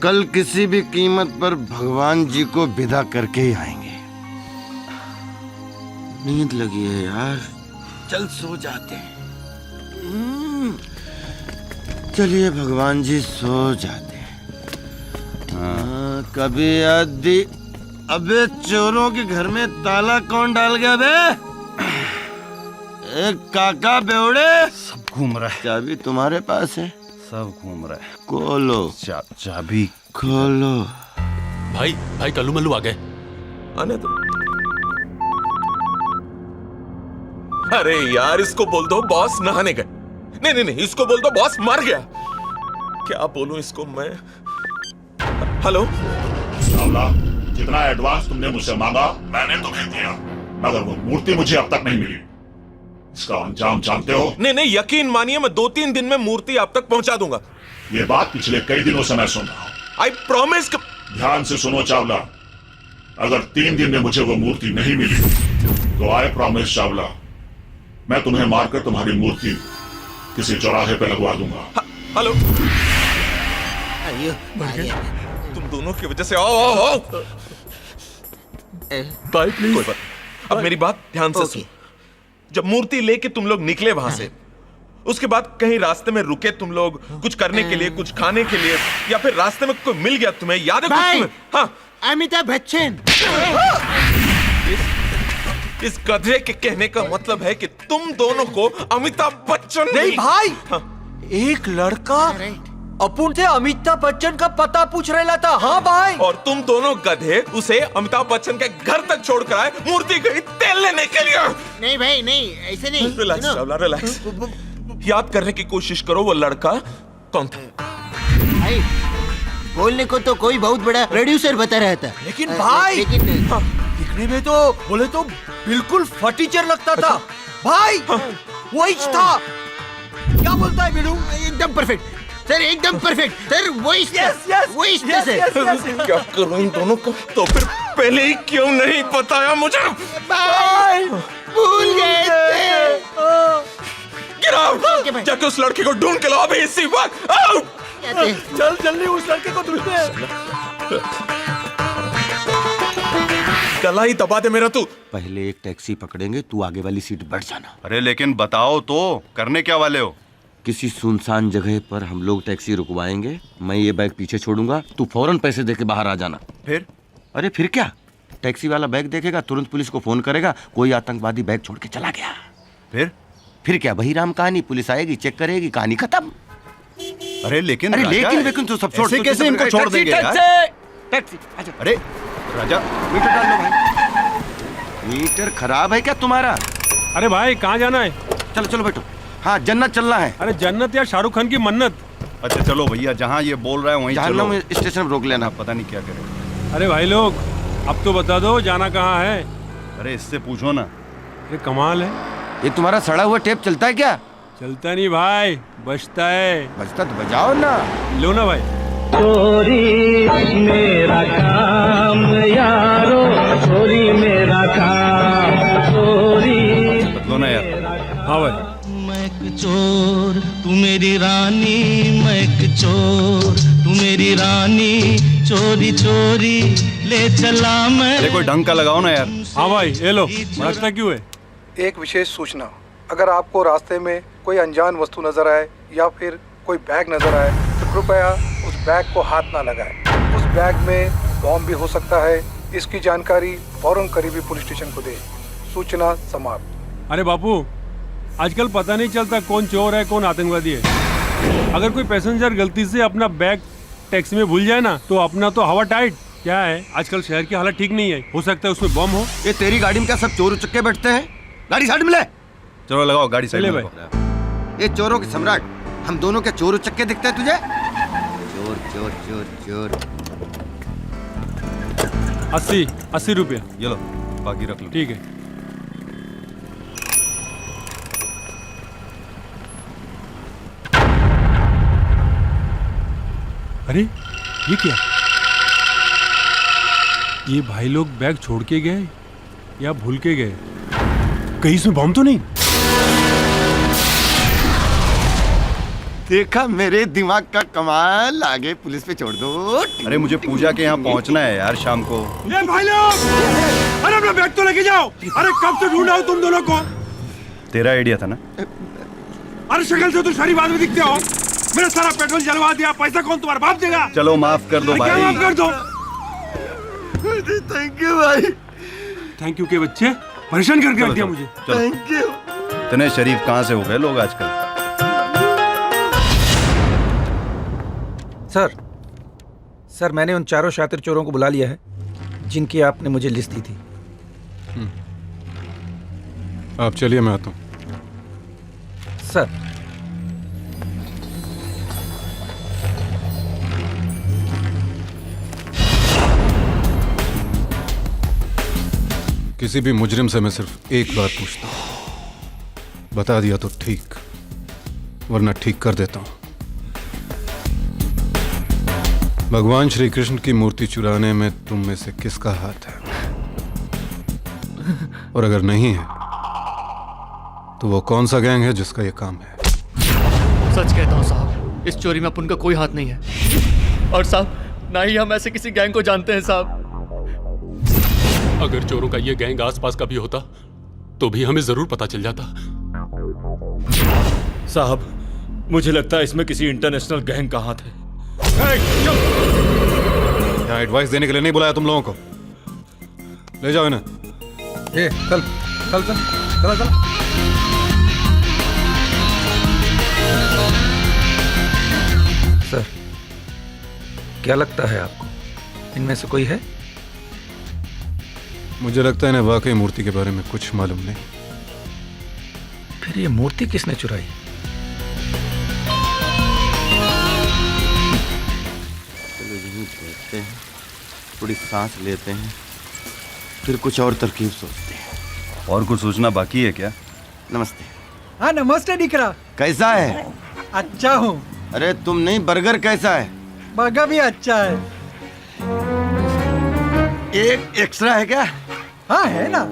कल किसी भी कीमत पर भगवान जी को विदा करके ही आएंगे। नींद लगी है यार, चल सो जाते हैं। चलिए भगवान जी, सो जाते हैं। हाँ, कभी आदि। अबे चोरों के घर में ताला कौन डाल गया बे? एक काका बेवड़े। सब घूम रहा है। चाबी तुम्हारे पास है? सब घूम रहा है। खोलो। चाबी खोलो। भाई कल्लू मल्लू आ गए। आने तो। अरे यार, इसको बोल दो बॉस नहाने गए। नहीं, इसको बोल दो बॉस मर गया। क्या बोलूं इसको मैं? हेलो चावला, जितना एडवांस तुमने मुझसे मांगा मैंने तुम्हें दिया, मगर वो मूर्ति मुझे अब तक नहीं मिली। इसका अंजाम जानते हो? नहीं, यकीन मानिए मैं 2-3 दिन में मूर्ति आप तक पहुंचा दूंगा। ये बात पिछले कई दिनों से मैं सुन रहा हूं। I promise. ध्यान से सुनो चावला, अगर 3 दिन में मुझे वो मूर्ति नहीं मिली तो आई प्रॉमिस चावला, मैं तुम्हें मारकर तुम्हारी मूर्ति किसी चौराहे पे लगवा दूंगा। हेलो, तुम दोनों की वजह से आओ। भाई प्लीज, अब मेरी बात ध्यान से सुनो। जब मूर्ति लेके तुम लोग निकले वहां से, उसके बाद कहीं रास्ते में रुके तुम लोग कुछ करने के लिए, कुछ खाने के लिए, या फिर रास्ते में कोई मिल गया तुम्हें, याद है कुछ तुम्हें? हाँ, अमिताभ बच्चन। इस गधे के कहने का मतलब है कि तुम दोनों को अमिताभ बच्चन नहीं भाई। एक लड़का अपुन से अमिताभ बच्चन का पता पूछ रहा था। हाँ भाई। और तुम दोनों गधे उसे अमिताभ बच्चन के घर तक छोड़कर आए मूर्ति गई तेल लेने के लिए। नहीं भाई, नहीं, ऐसे नहीं। Relax Chawla, relax. याद करने की कोशिश करो, वो लड़का कौन था? भाई, बोलने को तो कोई बहुत बड़ा प्रोड्यूसर बता रहा था, लेकिन भाई दिखने में तो बोले तो बिल्कुल फटीचर लगता था। भाई वही था। क्या बोलता है मीनू? एकदम परफेक्ट। सर एकदम परफेक्ट सर, वही वही सर। क्या करूं इन दोनों को? तो फिर पहले ही क्यों नहीं बताया मुझे? भूल गए थे। गिराओ, जाके उस लड़के को ढूंढ के लाओ अभी इसी वक्त। आउट! चल जल्दी उस लड़के को ढूंढते। गला ही दबा दे मेरा तू। पहले एक टैक्सी पकड़ेंगे, तू आगे वाली सीट बैठ जाना। अरे लेकिन बताओ तो, करने क्या वाले हो? किसी सुनसान जगह पर हम लोग टैक्सी रुकवाएंगे, मैं ये बैग पीछे छोड़ूंगा, तू फौरन पैसे देके बाहर आ जाना। फिर? अरे फिर क्या, टैक्सी वाला बैग देखेगा, तुरंत पुलिस को फोन करेगा, कोई आतंकवादी बैग छोड़ के चला गया। फिर क्या, वही राम कहानी, पुलिस आएगी, चेक करेगी, कहानी खत्म। अरे लेकिन लेकिन तो सब छोड़, ऐसे कैसे इनको छोड़ देंगे यार? टैक्सी, आजा। अरे राजा, मीटर डाल लो भाई। मीटर खराब है क्या तुम्हारा? अरे भाई कहाँ जाना है? चलो चलो बैठो। हाँ जन्नत चलना है। अरे जन्नत या शाहरुख खान की मन्नत? अच्छा चलो भैया, जहाँ ये बोल रहा है वहीं चलो। जहन्नम स्टेशन पर रोक लेना। पता नहीं क्या करें। अरे भाई लोग, अब तो बता दो जाना कहाँ है? अरे इससे पूछो ना। ये कमाल है। ये तुम्हारा सड़ा हुआ टेप चलता है क्या? चलता नहीं भाई, बजता है। बजता तो बजाओ ना। लो ना भाई। चोरी मेरा काम यारो, चोरी मेरा काम, चोरी। बदलो ना यार। हाँ भाई। मैं एक चोर, तू मेरी रानी, मैं एक चोर, तू मेरी रानी, चोरी चोरी ले चला मैं। अरे कोई ढंग का लगाओ ना यार। हाँ भाई ये लो, भड़कता क्यों है? एक विशेष सूचना, अगर आपको रास्ते में कोई अनजान वस्तु नजर आए या फिर कोई बैग नजर आए तो कृपया उस बैग को हाथ ना लगाएं। उस बैग में बॉम्ब भी हो सकता है। इसकी जानकारी फौरन करीबी पुलिस स्टेशन को दें। सूचना समाप्त। अरे बापू, आजकल पता नहीं चलता कौन चोर है कौन आतंकवादी है। अगर कोई पैसेंजर गलती से अपना बैग टैक्सी में भूल जाए ना, तो अपना तो हवा टाइट। क्या है, आजकल शहर की हालत ठीक नहीं है, हो सकता है उसमें बम हो। ये तेरी गाड़ी में क्या सब चोर उचक्के बैठते हैं? गाड़ी साइड में ले। चलो लगाओ गाड़ी साइड में। ये चोरों के सम्राट, हम दोनों के चोर उचक्के दिखते हैं तुझे? चोर चोर चोर चोर। 80 रुपया। ये लो, बाकी रख लो। ठीक है। अरे ये क्या? ये भाई लोग बैग छोड़ के गए या भूल के गए? कहीं इसमें बम तो नहीं? देखा मेरे दिमाग का कमाल, आगे पुलिस पे छोड़ दो। अरे मुझे पूजा के यहाँ पहुँचना है यार शाम को। ये भाई लोग, अरे अपना बैग तो लेके जाओ। अरे कब से ढूंढ रहा हूँ तुम दोनों को। तेरा आइडिया था ना? अरे शक्ल से तो शरीफ आदमी दिखते हो। मेरा सारा पेट्रोल जलवा दिया, पैसा कौन तुम्हारा बाप देगा? चलो माफ कर दो भाई। क्या माफ कर दो? थैंक यू भाई। थैंक यू के बच्चे, परेशान करके रख दिया मुझे। Thank you. इतने शरीफ कहाँ से हो गए लोग आजकल? सर मैंने उन चारों शातिर चोरों को बुला लिया है जिनकी आपने मुझे लिस्ट दी थी। आप चलिए, मैं आता हूँ। सर किसी भी मुजरिम से मैं सिर्फ एक बात पूछता हूँ, बता दिया तो ठीक, वरना ठीक कर देता हूँ। भगवान श्री कृष्ण की मूर्ति चुराने में तुम में से किसका हाथ है? और अगर नहीं है तो वो कौन सा गैंग है जिसका ये काम है? सच कहता हूँ साहब, इस चोरी में अपन का कोई हाथ नहीं है। और साहब, ना ही हम ऐसे किसी गैंग को जानते हैं साहब। अगर चोरों का ये गैंग आसपास का भी होता तो भी हमें जरूर पता चल जाता। साहब, मुझे लगता है इसमें किसी इंटरनेशनल गैंग का हाथ है। यहाँ एडवाइस देने के लिए नहीं बुलाया तुम लोगों को। ले जाओ इन्हें। चल चल चल चल चल। सर क्या लगता है आपको, इनमें से कोई है? मुझे लगता है इन्हें वाकई मूर्ति के बारे में कुछ मालूम नहीं। फिर ये मूर्ति किसने चुराई? चलो यहीं बैठते हैं, थोड़ी सांस लेते हैं, फिर कुछ और तरकीब सोचते हैं। और कुछ सोचना बाकी है क्या? नमस्ते। हाँ नमस्ते दिकरा। कैसा है? अच्छा हूँ। अरे तुम नहीं, बर्गर कैसा है? बर्गर भी अच्छा है। एक एक्स्ट्रा है क्या? हाँ है ना।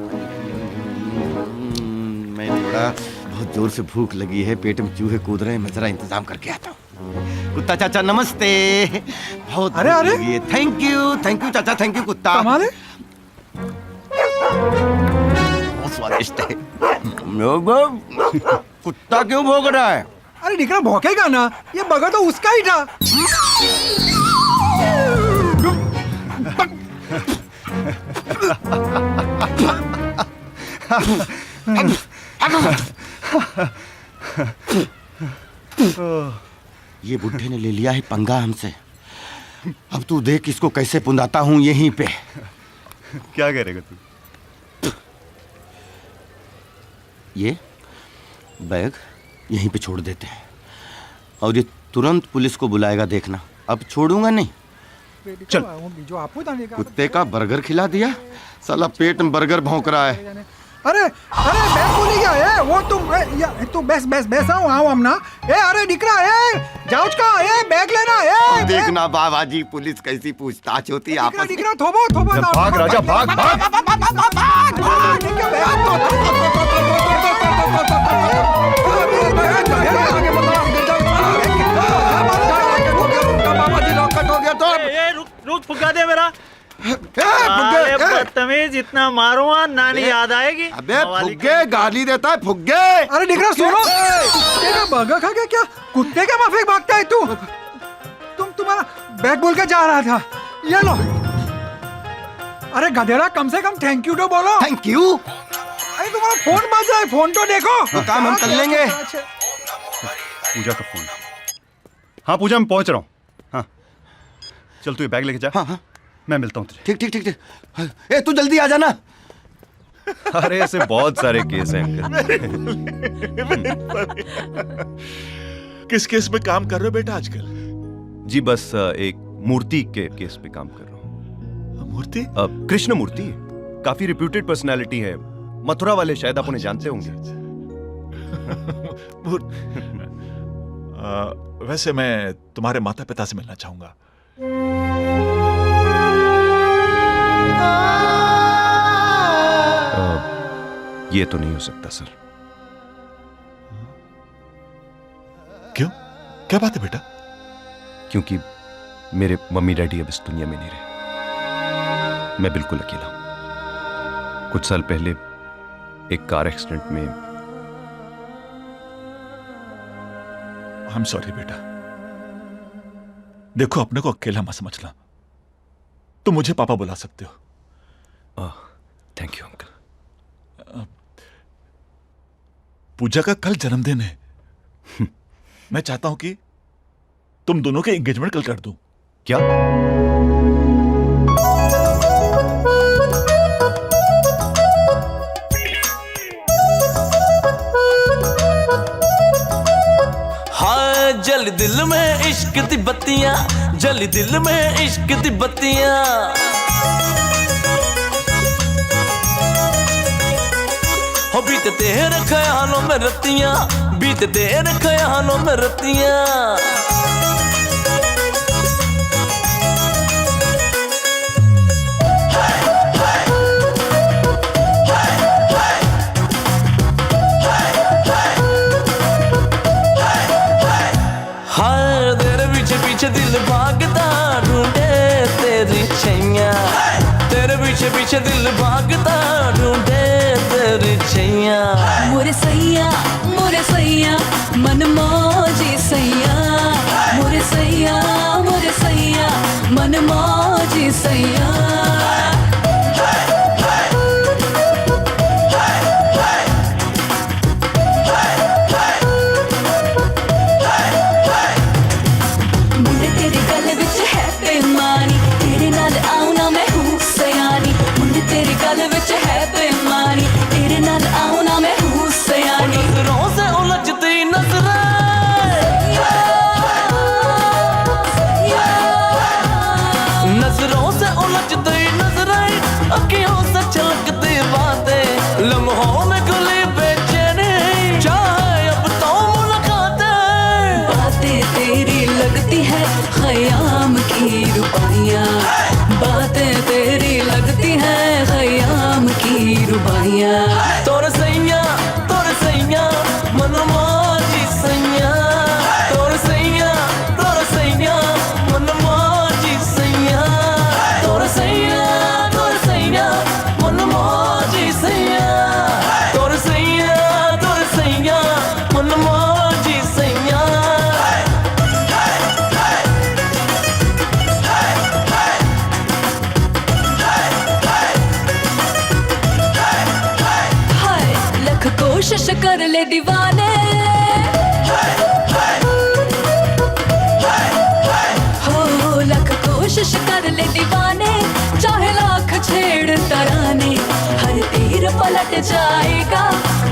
मैं थोड़ा बहुत जोर से भूख लगी है, पेट में चूहे कूद रहे हैं, मैं जरा इंतजाम करके आता हूँ। कुत्ता चाचा नमस्ते। बहुत अरे अरे लगी है। थैंक यू चाचा, थैंक यू कुत्ता। कमाल है। बहुत स्वादिष्ट है। कुत्ता क्यों भौंक रहा है? अरे निकला भौंकेगा ना, ये बर्गर तो उसका ही था। ये बुढ़े ने ले लिया है पंगा हमसे। अब तू देख इसको कैसे पुंदाता हूं यहीं पे। क्या करेगा तू? ये बैग यहीं पे छोड़ देते हैं और ये तुरंत पुलिस को बुलाएगा, देखना। अब छोड़ूंगा नहीं। चल। कुत्ते का बर्गर खिला दिया, साला पेट में बर्गर भौंक रहा है। अरे अरे बैग भूल गया है वो। तुम बेस आओ हम ना। अरे निकला है जाउच का है, बैग लेना है। देखना बाबा जी पुलिस कैसी पूछताछ होती है आपस में। थोबो भाग राजा, भाग भाग। रुक फुगा दे मेरा। बदतमीज, इतना मारूंगा नानी याद आएगी। अबे फुग्गे गाली देता है, फुग्गे। अरे निकला सुनो, कुत्ते का बर्गर खा गया क्या? कुत्ते के माफिक भागता है तू। तुम्हारा बैग बोल के जा रहा था, ये लो। अरे गधेड़ा, कम से कम थैंक यू तो बोलो। Thank you? अरे तुम्हारा फोन बज रहा है, फोन तो देखो। तो काम हम कर लेंगे। पूजा का फोन। हाँ पूजा, मैं पहुंच रहा हूँ। हाँ चल, तू ये बैग लेके जा। हाँ, मैं मिलता हूँ तुझे। ठीक। ए तू जल्दी आ जाना। अरे ऐसे बहुत सारे केस हैं अंकल। किस केस में काम कर रहे हो बेटा आजकल? जी बस एक मूर्ति के केस पे काम कर रहा हूँ। मूर्ति? कृष्ण मूर्ति, काफी रिप्यूटेड पर्सनालिटी है, मथुरा वाले, शायद आप उन्हें जानते होंगे। वैसे मैं तुम्हारे माता पिता से मिलना चाहूंगा। ये तो नहीं हो सकता सर। क्यों? क्या बात है बेटा? क्योंकि मेरे मम्मी डैडी अब इस दुनिया में नहीं रहे। मैं बिल्कुल अकेला हूं। कुछ साल पहले एक कार एक्सीडेंट में। आई एम सॉरी बेटा। देखो अपने को अकेला मत समझना, तुम मुझे पापा बुला सकते हो। Thank you uncle. पूजा का कल जन्मदिन है। मैं चाहता हूं कि तुम दोनों के एंगेजमेंट कल कर दूं। क्या? हाय जल दिल में इश्क दी बत्तियां, जल दिल में इश्क दी बत्तियां। हो बीते तेरे ख्यालों में रतियां, बीते तेरे ख्यालों में रतियां। हाय तेरे पीछे पीछे दिल भागता ढूंढे तेरी छैया, तेरे पीछे पीछे दिल भागता ढूंढे तेरी छैया। मोरे सैया मन मौजी सैया, मोरे सैया मन मौजी सैया। मुंडे तेरे गल विच है बेईमानी, तेरे नाल आऊं ना मैं हूं सयानी। मुंडे तेरे गल विच है बेईमानी, तेरे नाल आऊं ना मैं हूं सयानी। नजरों से उलझती नजरें, नजरों से उलझती खयाम की रुबाइयाँ, बातें तेरी लगती हैं खयाम की रुबाइयाँ। तोर सैया मन मौजी सैया, तोर सैया मन मौजी सैया, तोर सैया मन मौजी सैया, तोर सैया मन मौजी सैया। हाय लख कोशिश कर ले दीवाने, हो लख कोशिश कर ले दीवाने, चाहे लाख छेड़ तराने, हर तीर पलट जाएगा,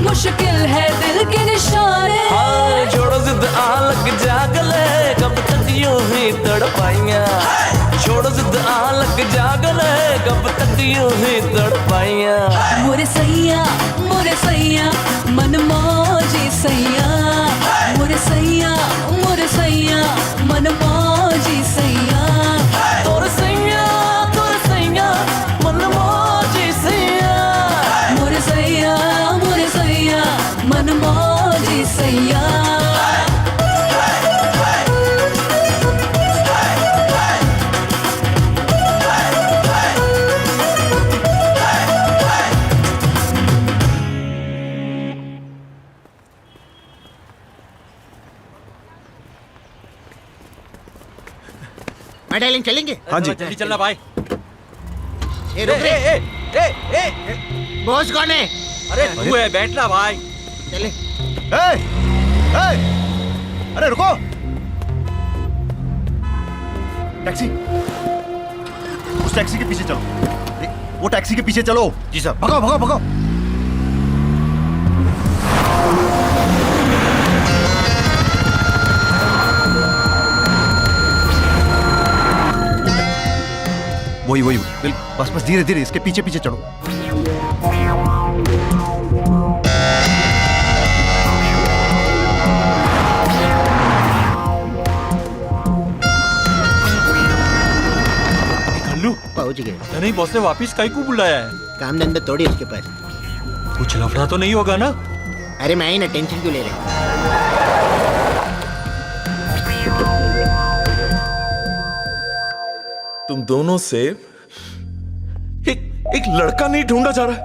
मुश्किल है दिल के निशाने। हाँ छोड़ो जिद आ लग जागले, कब तक यूं ही तड़पाइयाँ, छोड़ो जिद आ लग जागले, कब तक यूं ही तड़पाइयाँ। मोरे सैया मन मौजी सैया, मोरे सैया मन मौजी सैया, तोर सैया मन मौजी सैया, मोरे सैया मन मौजी सैया। मैं डार्लिंग चलेंगे? हाँ जी जल्दी चलना भाई। ए रुक रे। बॉस कौन है? अरे तू है, बैठना भाई। चले। अरे रुको, टैक्सी, उस टैक्सी के पीछे चलो, वो टैक्सी के पीछे चलो। जी सर। भगाओ भगाओ भगाओ। वही बस धीरे धीरे इसके पीछे पीछे चढ़ो। पहुंच गए। नहीं बॉस ने वापिस काहे को बुलाया है? काम धंधा थोड़ी उसके पास। कुछ लफड़ा तो नहीं होगा ना? अरे मैं ही ना, टेंशन क्यों ले रहे? तुम दोनों से एक लड़का नहीं ढूंढा जा रहा है,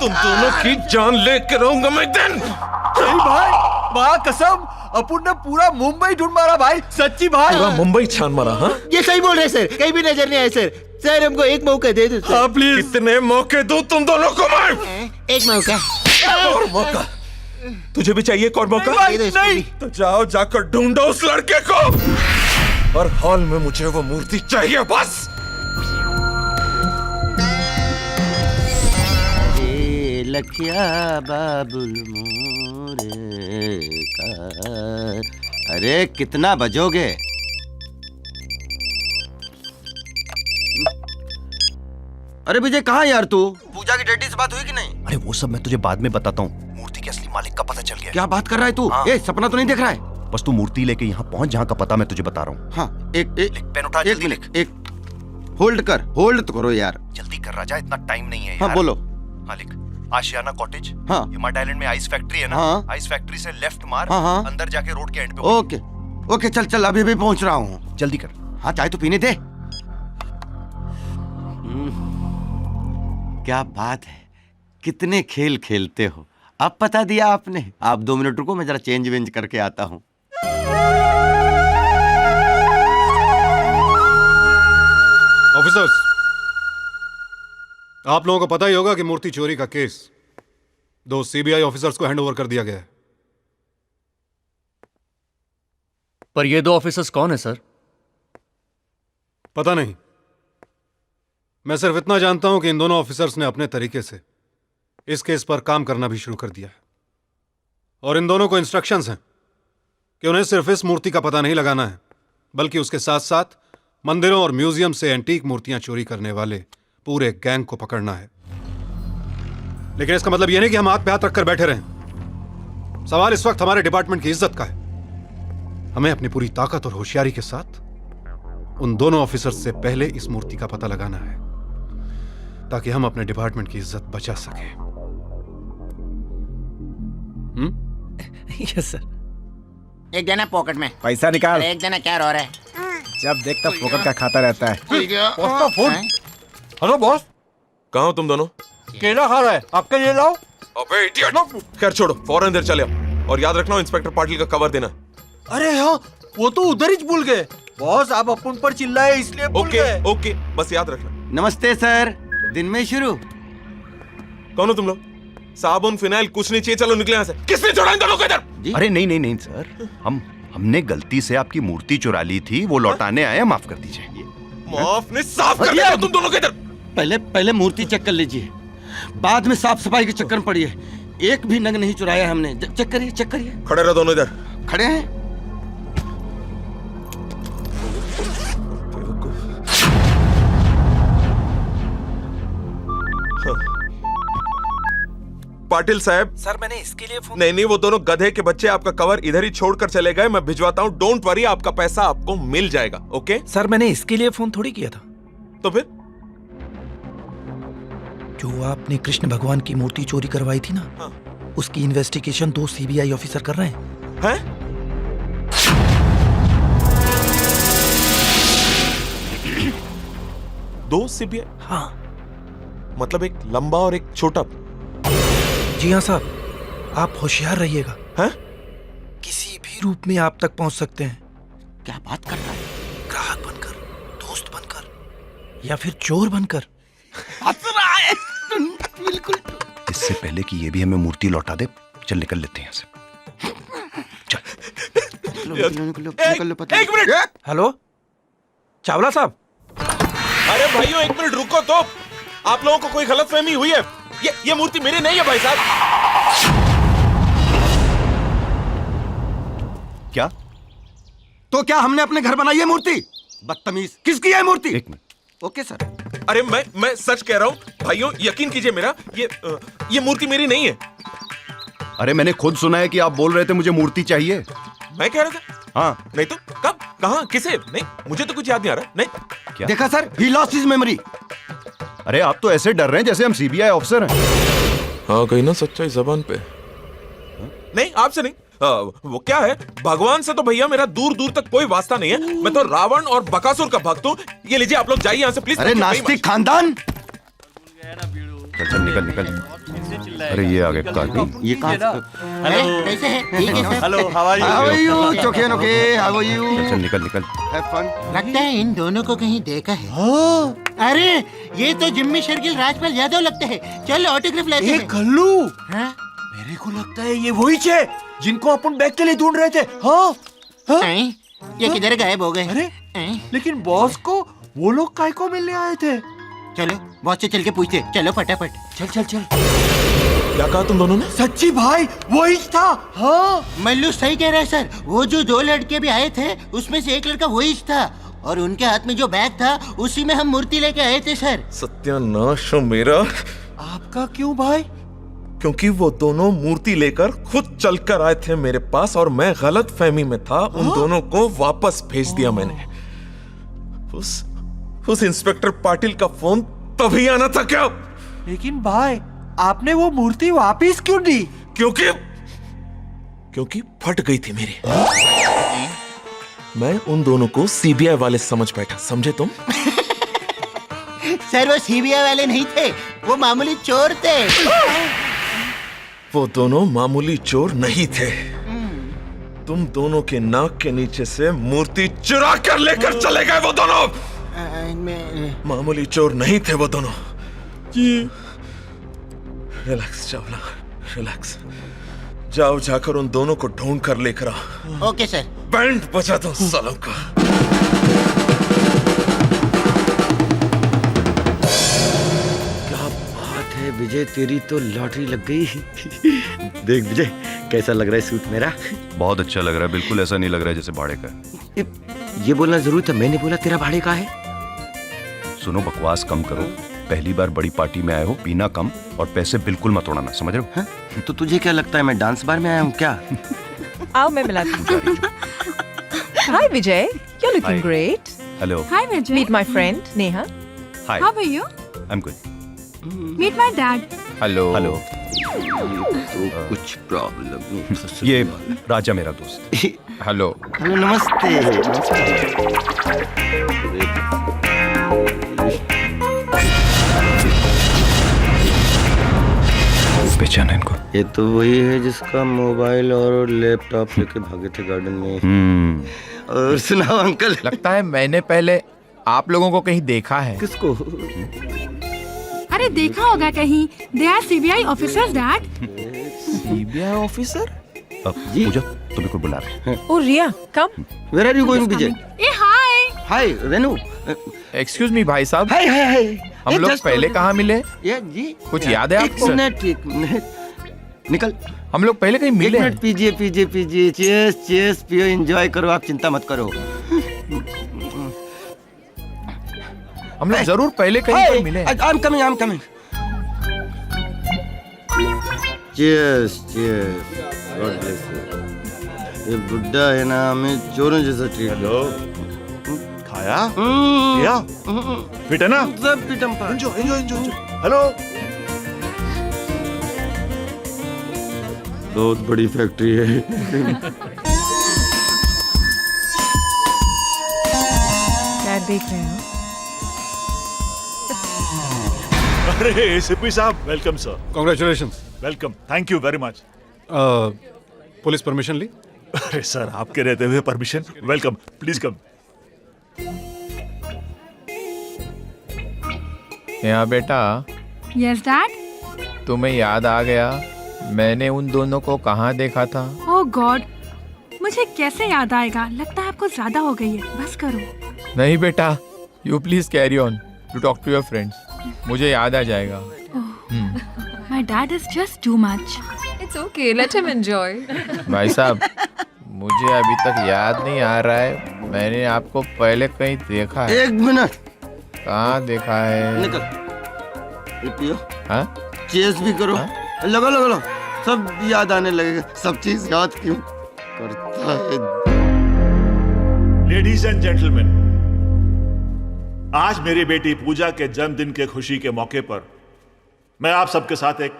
तुम दोनों की जान लेके रहूंगा मैं दिन। नहीं भाई, माँ कसम, अपुन ने पूरा मुंबई ढूंढ मारा भाई, सच्ची भाई। पूरा मुंबई छान मारा? हाँ ये सही बोल रहे सर, कहीं भी नजर नहीं आए सर। सर हमको एक मौका दे दो। हाँ प्लीज। कितने मौके दूं तुम दोनों को मैं? एक मौका। और मौका? तुझे भी चाहिए एक और मौका? नहीं। तो जाओ जाकर ढूंढो उस लड़के को, और हॉल में मुझे वो मूर्ति चाहिए बस। लखिया बाबुल मोरे का। अरे कितना बजोगे? अरे विजय कहाँ यार तू? पूजा की डैडी से बात हुई कि नहीं? अरे वो सब मैं तुझे बाद में बताता हूँ। मूर्ति के असली मालिक का पता चल गया। क्या बात कर रहा है तू? ए, सपना तो नहीं देख रहा है? बस तू मूर्ति लेके यहाँ पहुंच जहाँ का पता मैं तुझे बता रहा हूँ। हाँ एक पेन उठा, एक मिनट, एक होल्ड कर, होल्ड तो करो यार। जल्दी कर राजा, इतना टाइम नहीं है यार। हाँ बोलो। मालिक, आशियाना कॉटेज, हाँ हिमाट आइलैंड में आइस फैक्ट्री है ना? हाँ। आइस फैक्ट्री से लेफ्ट मार, हाँ। अंदर जाके रोड के एंड पे। ओके ओके, चल चल, अभी भी पहुंच रहा हूँ। जल्दी कर। हाँ चाय तो पीने दे। क्या बात है, कितने खेल खेलते हो। अब पता दिया आपने। आप 2 मिनट रुको, मैं जरा चेंज वेंज करके आता हूँ। ऑफिसर्स, आप लोगों को पता ही होगा कि मूर्ति चोरी का केस 2 सीबीआई ऑफिसर्स को हैंड ओवर कर दिया गया है। पर ये 2 ऑफिसर्स कौन है सर? पता नहीं, मैं सिर्फ इतना जानता हूं कि इन दोनों ऑफिसर्स ने अपने तरीके से इस केस पर काम करना भी शुरू कर दिया है। और इन दोनों को इंस्ट्रक्शंस हैं कि उन्हें सिर्फ इस मूर्ति का पता नहीं लगाना है, बल्कि उसके साथ साथ मंदिरों और म्यूजियम से एंटीक मूर्तियां चोरी करने वाले पूरे गैंग को पकड़ना है। लेकिन इसका मतलब यह नहीं कि हम हाथ पे हाथ रखकर बैठे रहें। सवाल इस वक्त हमारे डिपार्टमेंट की इज्जत का है। हमें अपनी पूरी ताकत और होशियारी के साथ उन दोनों ऑफिसर्स से पहले इस मूर्ति का पता लगाना है, ताकि हम अपने डिपार्टमेंट की इज्जत बचा सकें। Yes sir. एक देना पॉकेट में पैसा निकाल। एक देना क्या रो रहा है? जब देखता फोकट का खाता रहता है। हेलो बॉस, कहाँ हो तुम दोनों? केला खा रहा है, आपके लिए लाओ। अबे इडियट! खैर छोड़ो, फौरन इधर चले आओ और याद रखना इंस्पेक्टर पाटिल का कवर देना। अरे हाँ, वो तो उधर ही भूल गए। बॉस आप अपन पर चिल्लाए इसलिए भूल गए। ओके, बस याद रखना। नमस्ते सर, दिन में शुरू। कौन हो तुम लोग? साबुन फिनाइल कुछ नहीं चाहिए, चलो निकले यहाँ से। किसने छोड़ा इन दोनों को इधर? अरे नहीं नहीं नहीं सर, हमने गलती से आपकी मूर्ति चुरा ली थी, वो लौटाने आए, माफ कर दीजिए। माफ नहीं, साफ कर देना तुम दोनों को इधर। पहले मूर्ति चेक कर लीजिए, बाद में साफ सफाई के चक्कर में पड़िए। एक भी नग नहीं चुराया हमने। चेक करिए, चेक करिए। खड़े रहो दोनों इधर। खड़े हैं। पाटिल साहब। सर मैंने इसके लिए फोन। नहीं, वो दोनों गधे के बच्चे आपका कवर इधर ही छोड़कर चले गए। मैं भिजवाता हूँ, डोंट वरी, आपका पैसा आपको मिल जाएगा। ओके सर मैंने इसके लिए फोन थोड़ी किया था। तो फिर जो आपने कृष्ण भगवान की मूर्ति चोरी करवाई थी ना, उसकी इन्वेस्टिगेशन 2 सीबीआई ऑफिसर कर रहे हैं। दो सीबीआई? हाँ। मतलब एक लंबा और एक छोटा? जी हाँ साहब, आप होशियार रहिएगा। हैं? किसी भी रूप में आप तक पहुंच सकते हैं। क्या बात कर रहा है? ग्राहक बनकर, दोस्त बनकर, या फिर चोर बनकर। बिल्कुल। इससे पहले कि ये भी हमें मूर्ति लौटा दे, चल निकल लेते हैं यहाँ से। एक मिनट। हेलो चावला साहब। अरे भाइयों, एक मिनट रुको तो। आप लोगों को कोई गलतफहमी हुई है? ये मूर्ति मेरी नहीं है भाई साहब। क्या? तो क्या हमने अपने घर बनाई है मूर्ति? बदतमीज, किसकी है मूर्ति? एक मिनट। Okay sir. अरे मैं सच कह रहा हूँ भाइयों, यकीन कीजिए मेरा, ये मूर्ति मेरी नहीं है। अरे मैंने खुद सुना है कि आप बोल रहे थे मुझे मूर्ति चाहिए। मैं कह रहा था? हाँ। नहीं तो कब, कहाँ, किसे? नहीं, मुझे तो कुछ याद नहीं आ रहा। नहीं। क्या? देखा sir, he lost his memory। अरे आप तो ऐसे डर रहे हैं जैसे हम सीबीआई ऑफिसर हैं। हाँ, कहीं ना सच्चाई जबान पे। नहीं, आपसे नहीं। वो क्या है, भगवान से तो भैया मेरा दूर दूर तक कोई वास्ता नहीं है। मैं तो रावण और बकासुर का भक्त हूँ। ये लीजिए, आप लोग जाइए यहाँ से प्लीज। अरे नास्तिक खानदान। चल निकल निकल। अरे ये आगे ये कहाँ? कैसे है? ठीक है sir. Hello, how are you? Okay okay, how are you? चल निकल निकल। Have fun. लगता है इन दोनों को कहीं देखा है। अरे ये तो जिम्मी शेरगिल राजपाल यादव लगते हैं। चल ऑटोग्राफ लेते हैं। कल्लू, हाँ? मेरे को लगता है ये वही है जिनको अपन बैग के लिए ढूंढ रहे थे। हाँ? ये किधर गायब हो गए? अरे लेकिन बॉस को वो लोग काय को मिलने आए थे। चलो बॉस से चल के पूछते। चलो फटाफट। चल चल चल। क्या कहा तुम दोनों ने? सच्ची भाई वही था। हाँ मल्लू सही कह रहा है सर। वो जो 2 लड़के भी आए थे, उसमें से एक लड़का वही था, और उनके हाथ में जो बैग था उसी में हम मूर्ति लेके आए थे सर। सत्यानाश हो मेरा। आपका क्यों भाई? क्योंकि वो दोनों मूर्ति लेकर खुद चलकर आए थे मेरे पास, और मैं गलत फहमी में था। उन दोनों को वापस भेज दिया मैंने। उस इंस्पेक्टर पाटिल का फोन तभी आना था क्या? लेकिन भाई आपने वो मूर्ति वापस क्यों दी? क्योंकि फट गई थी मेरी। मैं उन दोनों को सीबीआई वाले समझ बैठा, समझे तुम? सर वो सीबीआई वाले नहीं थे, वो मामूली चोर थे। वो दोनों मामूली चोर नहीं थे। तुम दोनों के नाक के नीचे से मूर्ति चुरा कर लेकर चले गए वो दोनों। मामूली चोर नहीं थे वो दोनों। Relax Chawla, relax. जाओ, जाकर उन दोनों को ढूंढ कर लेकर आओ। Okay sir. बैंड बजा दो सालों का। क्या बात है विजय, तेरी तो लॉटरी लग गई। देख विजय, कैसा लग रहा है सूट मेरा? बहुत अच्छा लग रहा है। बिल्कुल ऐसा नहीं लग रहा है जैसे भाड़े का है। ये बोलना जरूरी था, मैंने बोला तेरा भाड़े का है। सुनो, बकवास कम करो। पहली बार बड़ी पार्टी में आए हो, पीना कम और पैसे बिल्कुल मत उड़ाना, समझ रहे हो? हाँ? तो तुझे क्या लगता है मैं डांस बार में आया हूँ क्या? आओ मैं मिलाती हूँ। हाय विजय, you're looking great. Hello. Hi, Vijay. Meet my friend Neha. Hi. How are you? I am good. Meet my dad. Hello. Hello. तो कुछ प्रॉब्लम नहीं। ये राजा मेरा दोस्त। हेलो। हेलो, नमस्ते। पहचाना इनको? ये तो वही है जिसका मोबाइल और लैपटॉप लेके भागे थे गार्डन में। और सुनाओ अंकल। लगता है मैंने पहले आप लोगों को कहीं देखा है। किसको? अरे देखा होगा कहीं। They are CBI officers, Dad. CBI officer? Pooja तुम्हें कोई बुला रहे हैं। Oh Ria, come. Where are you going, Vijay? A hi. Hi Renu. Excuse me भाई साहब। हाय हाय हाय। हम लोग पहले कहाँ मिले? ये जी कुछ याद है आपको? एक मिनट निकल। हम लोग पहले कहीं मिले हैं। पीजिए पीजिए पीजिए। चीयर्स चीयर्स पियो, एंजॉय करो, आप चिंता मत करो। हम लोग जरूर पहले कहीं पर मिले हैं। I'm coming. Cheers, cheers. God bless you. ये बुड्ढा है ना, हमें चोरों जैसा ट्रीट। हेलो। खाया? या? फिट है ना? सब फिटम पा। एंजॉय। हेलो। बहुत बड़ी फैक्ट्री है। क्या देख रहे हो? अरे एसीपी साहब, welcome sir. Congratulations. Welcome, thank you very much. Police permission ली? अरे सर, आपके रहते हुए परमिशन? Welcome, please come. यहाँ बेटा। Yes, Dad. तुम्हें याद आ गया मैंने उन दोनों को कहाँ देखा था? Oh God. मुझे कैसे याद आएगा? लगता है आपको ज्यादा हो गई है। बस करो। नहीं बेटा, you please carry on to talk to your friends. मुझे याद आ जाएगा। My dad is just too much. It's okay, let him enjoy. भाई साहब, मुझे अभी तक याद नहीं आ रहा है मैंने आपको पहले कहीं देखा है। एक मिनट। कहाँ देखा है? निकल। ये पियो। हाँ? चीयर्स भी करो। लो। सब याद आने लगेगा। सब चीज याद क्यों करता है? लेडीज एंड जेंटलमैन, आज मेरी बेटी पूजा के जन्मदिन के खुशी के मौके पर मैं आप सबके साथ एक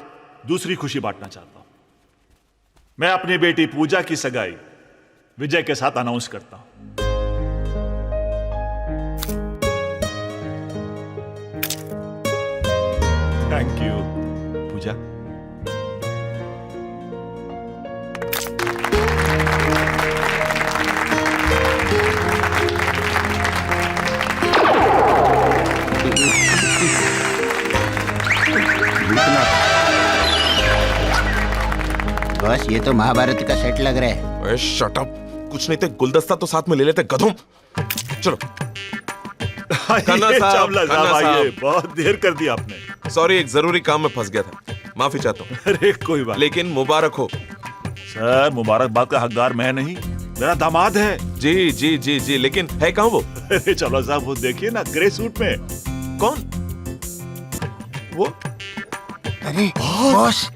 दूसरी खुशी बांटना चाहता हूं। मैं अपनी बेटी पूजा की सगाई विजय के साथ अनाउंस करता हूं। थैंक यू पूजा। बस ये तो महाभारत का सेट लग रहा है। अरे शट अप। कुछ नहीं तो गुलदस्ता तो साथ में ले लेते गधों। चलो। चावला साहब आइए, बहुत देर कर दी आपने। सॉरी, एक जरूरी काम में फंस गया था, माफी चाहता हूँ। अरे कोई बात। लेकिन मुबारक हो। सर, मुबारकबाद का हकदार मैं नहीं, मेरा दामाद है। जी जी जी जी, लेकिन है कहाँ वो? अरे चावला साहब, वो देखिए ना, ग्रे सूट में। कौन वो? अरे बॉस,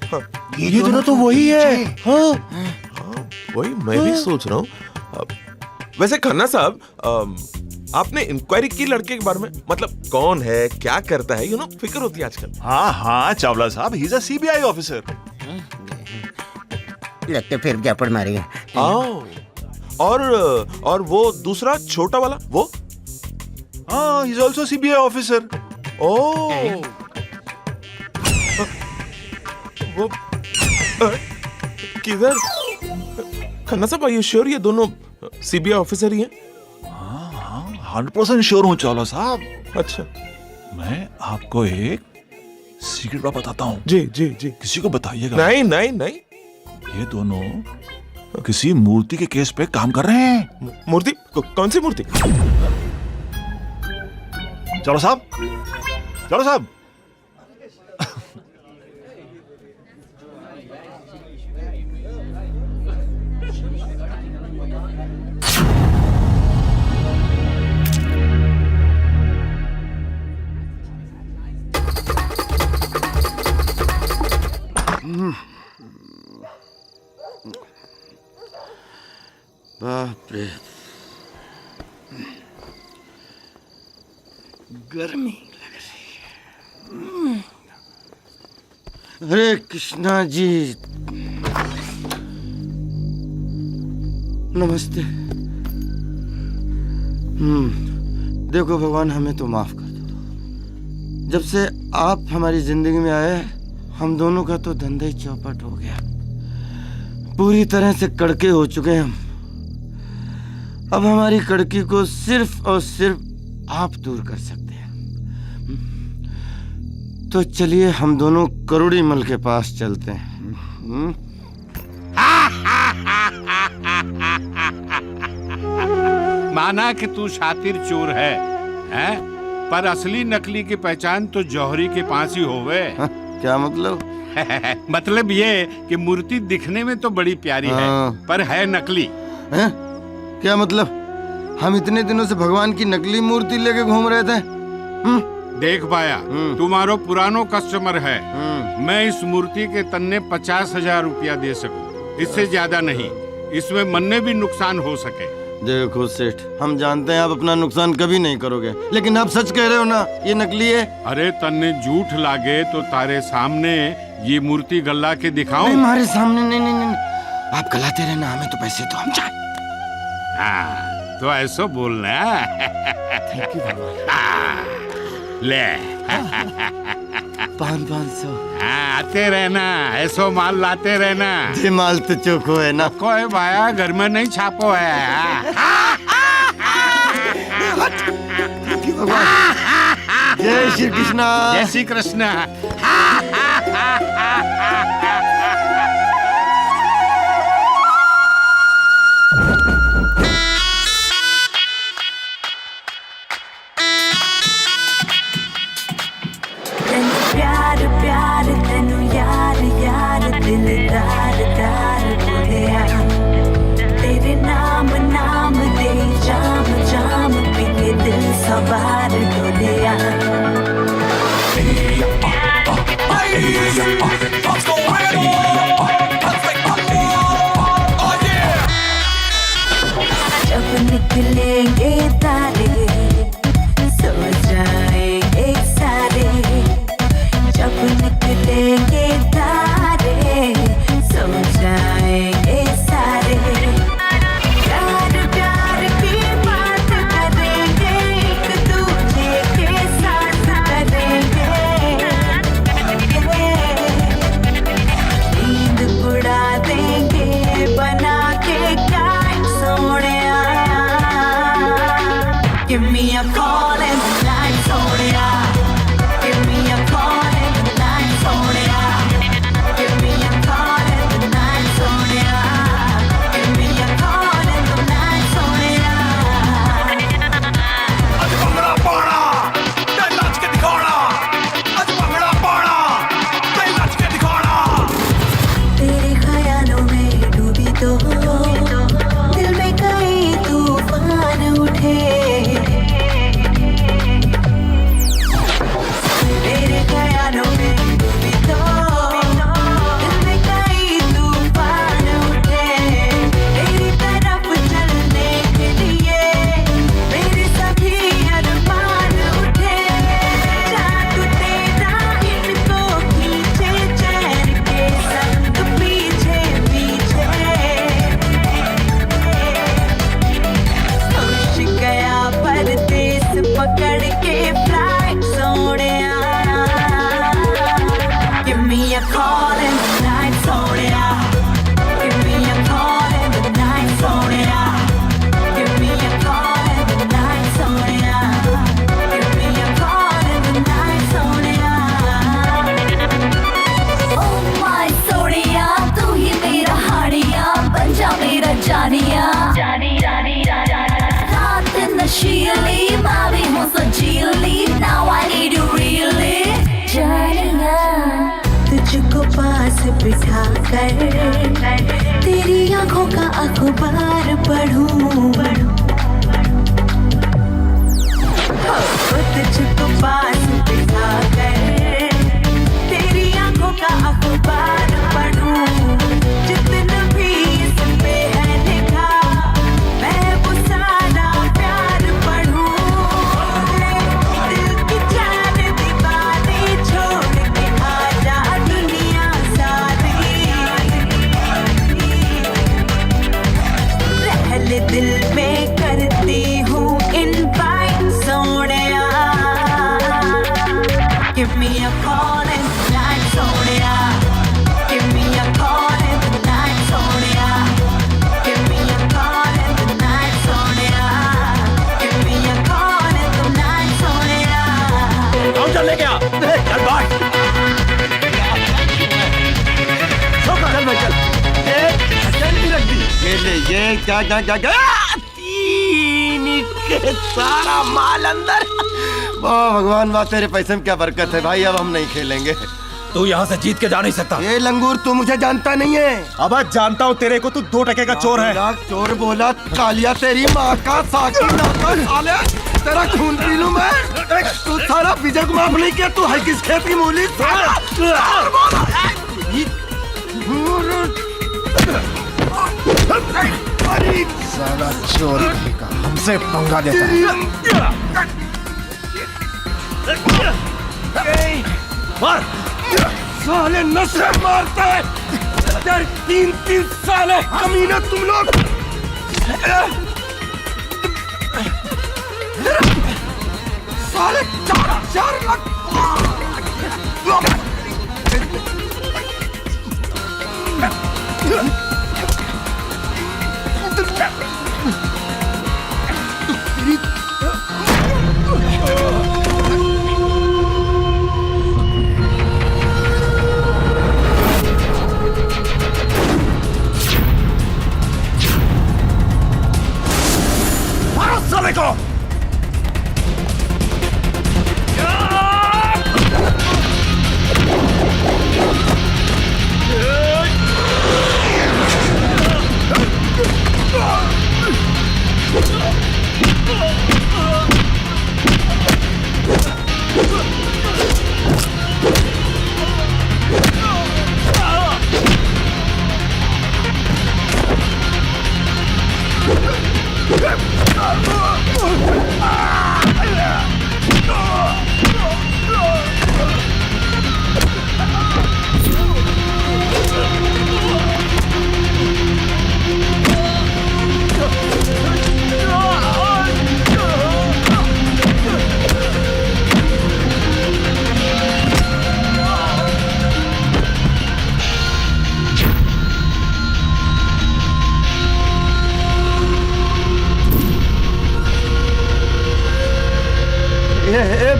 ये दोनों तो वही है। हाँ, वही मैं भी सोच रहा हूँ। वैसे खन्ना साहब, आपने इंक्वायरी की लड़के के बारे में? मतलब कौन है, क्या करता है, फिक्र होती है आजकल। हाँ चावला साहब, he is a CBI officer. लगता फिर जापड़ मारेगा। और वो दूसरा छोटा वाला वो? हाँ, he is also CBI officer. Oh, वो किधर? खन्ना साहब, आर यू श्योर ये दोनों सीबीआई ऑफिसर ही हैं? हाँ, 100% श्योर हूँ चावला साहब। अच्छा, मैं आपको एक सीक्रेट बात बताता हूँ। जी जी जी। किसी को बताइएगा। नहीं नहीं नहीं। ये दोनों किसी मूर्ति के केस पे काम कर रहे हैं। मूर्ति? कौन सी मूर्ति? चलो साहब। बाप रे। गर्मी लग रही है। हरे कृष्णा जी, नमस्ते। देखो भगवान, हमें तो माफ कर दो। जब से आप हमारी जिंदगी में आए, हम दोनों का तो धंधा ही चौपट हो गया। पूरी तरह से कड़के हो चुके हैं हम। अब हमारी कड़की को सिर्फ और सिर्फ आप दूर कर सकते हैं। तो चलिए हम दोनों करोड़ी मल के पास चलते हैं। माना कि तू शातिर चोर है, हैं? पर असली नकली की पहचान तो जौहरी के पास ही होवे। क्या मतलब? मतलब ये कि मूर्ति दिखने में तो बड़ी प्यारी है, पर है नकली। है? क्या मतलब? हम इतने दिनों से भगवान की नकली मूर्ति लेके घूम रहे थे। देख पाया, तुम्हारो पुरानो कस्टमर है। मैं इस मूर्ति के तन्ने 50,000 रुपया दे सकूं, इससे ज्यादा नहीं। इसमें मन में भी नुकसान हो सके। देखो सेठ, हम जानते हैं आप अपना नुकसान कभी नहीं करोगे, लेकिन आप सच कह रहे हो ना, ये नकली है? अरे तन्ने झूठ लागे तो तारे सामने ये मूर्ति गल्ला के दिखाऊं? नहीं, हमारे सामने नहीं, नहीं, नहीं। आप गलाते रहना, हमें तो पैसे तो हम चाहे। हाँ, तो ऐसा बोलना। थैंक यू भगवान। ले 500। आते रहना, ऐसो माल लाते रहना। ये माल तो चोखो है ना? कोई भाया घर में नहीं छापो है। जय श्री कृष्णा। जय श्री कृष्णा। प्यार प्यार तेनू यार यार दिलदार दार बोलिया, तेरे नाम नाम दे जाम जाम पी के दिल सवार डोलिया। जब निकलेंगे तारे सो जाएंगे सारे, जब निकलेंगे तारे सो जाएंगे सारे। प्यार प्यार की बात करेंगे, एक दूजे के साथ करेंगे। नींद उड़ा देंगे बना के guide Sonia. Give me a call and the night Sonia. Give me a call and the night Sonia. Give me a call and the night Sonia. Give me a call and the night Sonia. आज भंगड़ा पाना, ते नाच के दिखाना। आज भंगड़ा पाना, ते नाच के दिखाना। तेरे ख्यालों में डूबी तो दिल में कई तूफान उठे। तेरे ख्यालों में डूबी तो दिल में कई तूफान उठे। तेरी तरफ चलने के लिए मेरे सभी अरमान उठे। जादू तेरा इनको खींचे चैन के संग पीछे पीछे। सोच गया परदेस पकड़ के flight Sonia. Give me a call in the night Sonia. Give me a call in the night Sonia. Give me a call in the night Sonia. Give me a call in the night Sonia. Oh my Sonia, तू ही मेरा हानिया, बन जा मेरा जानिया। रात नशीली, मैं भी हूँ सजीली। Now I need you really जानिया। तुझको पास बिठा कर तेरी आंखों का अखबार पढ़ूं। तुझको पास बिठा कर तेरी आंखों का अखबार पढ़ूं। जितना भी इसमें है लिखा, मैं वो सारा प्यार पढ़ूं। दिल ले ये जा जा जा जा तीन के सारा माल अंदर। वाह भगवान वाह, तेरे पैसे में क्या बरकत है भाई। अब हम नहीं खेलेंगे। तू यहाँ से जीत के जा नहीं सकता। ये लंगूर तू मुझे जानता नहीं है। अब जानता हूँ तेरे को, तू 2 टके का चोर है। चोर बोला कालिया तेरी माँ का साकी नाका साले, तेरा खून पी लूं मैं। तू सारा विजय को माफ नहीं किया, तू है किस खेत की मूली। साला चोर का हमसे पंगा देता है। मार साले नशे मारता है। 3 साले कमीने तुम लोग। साले 4 लाख। मारो साले को।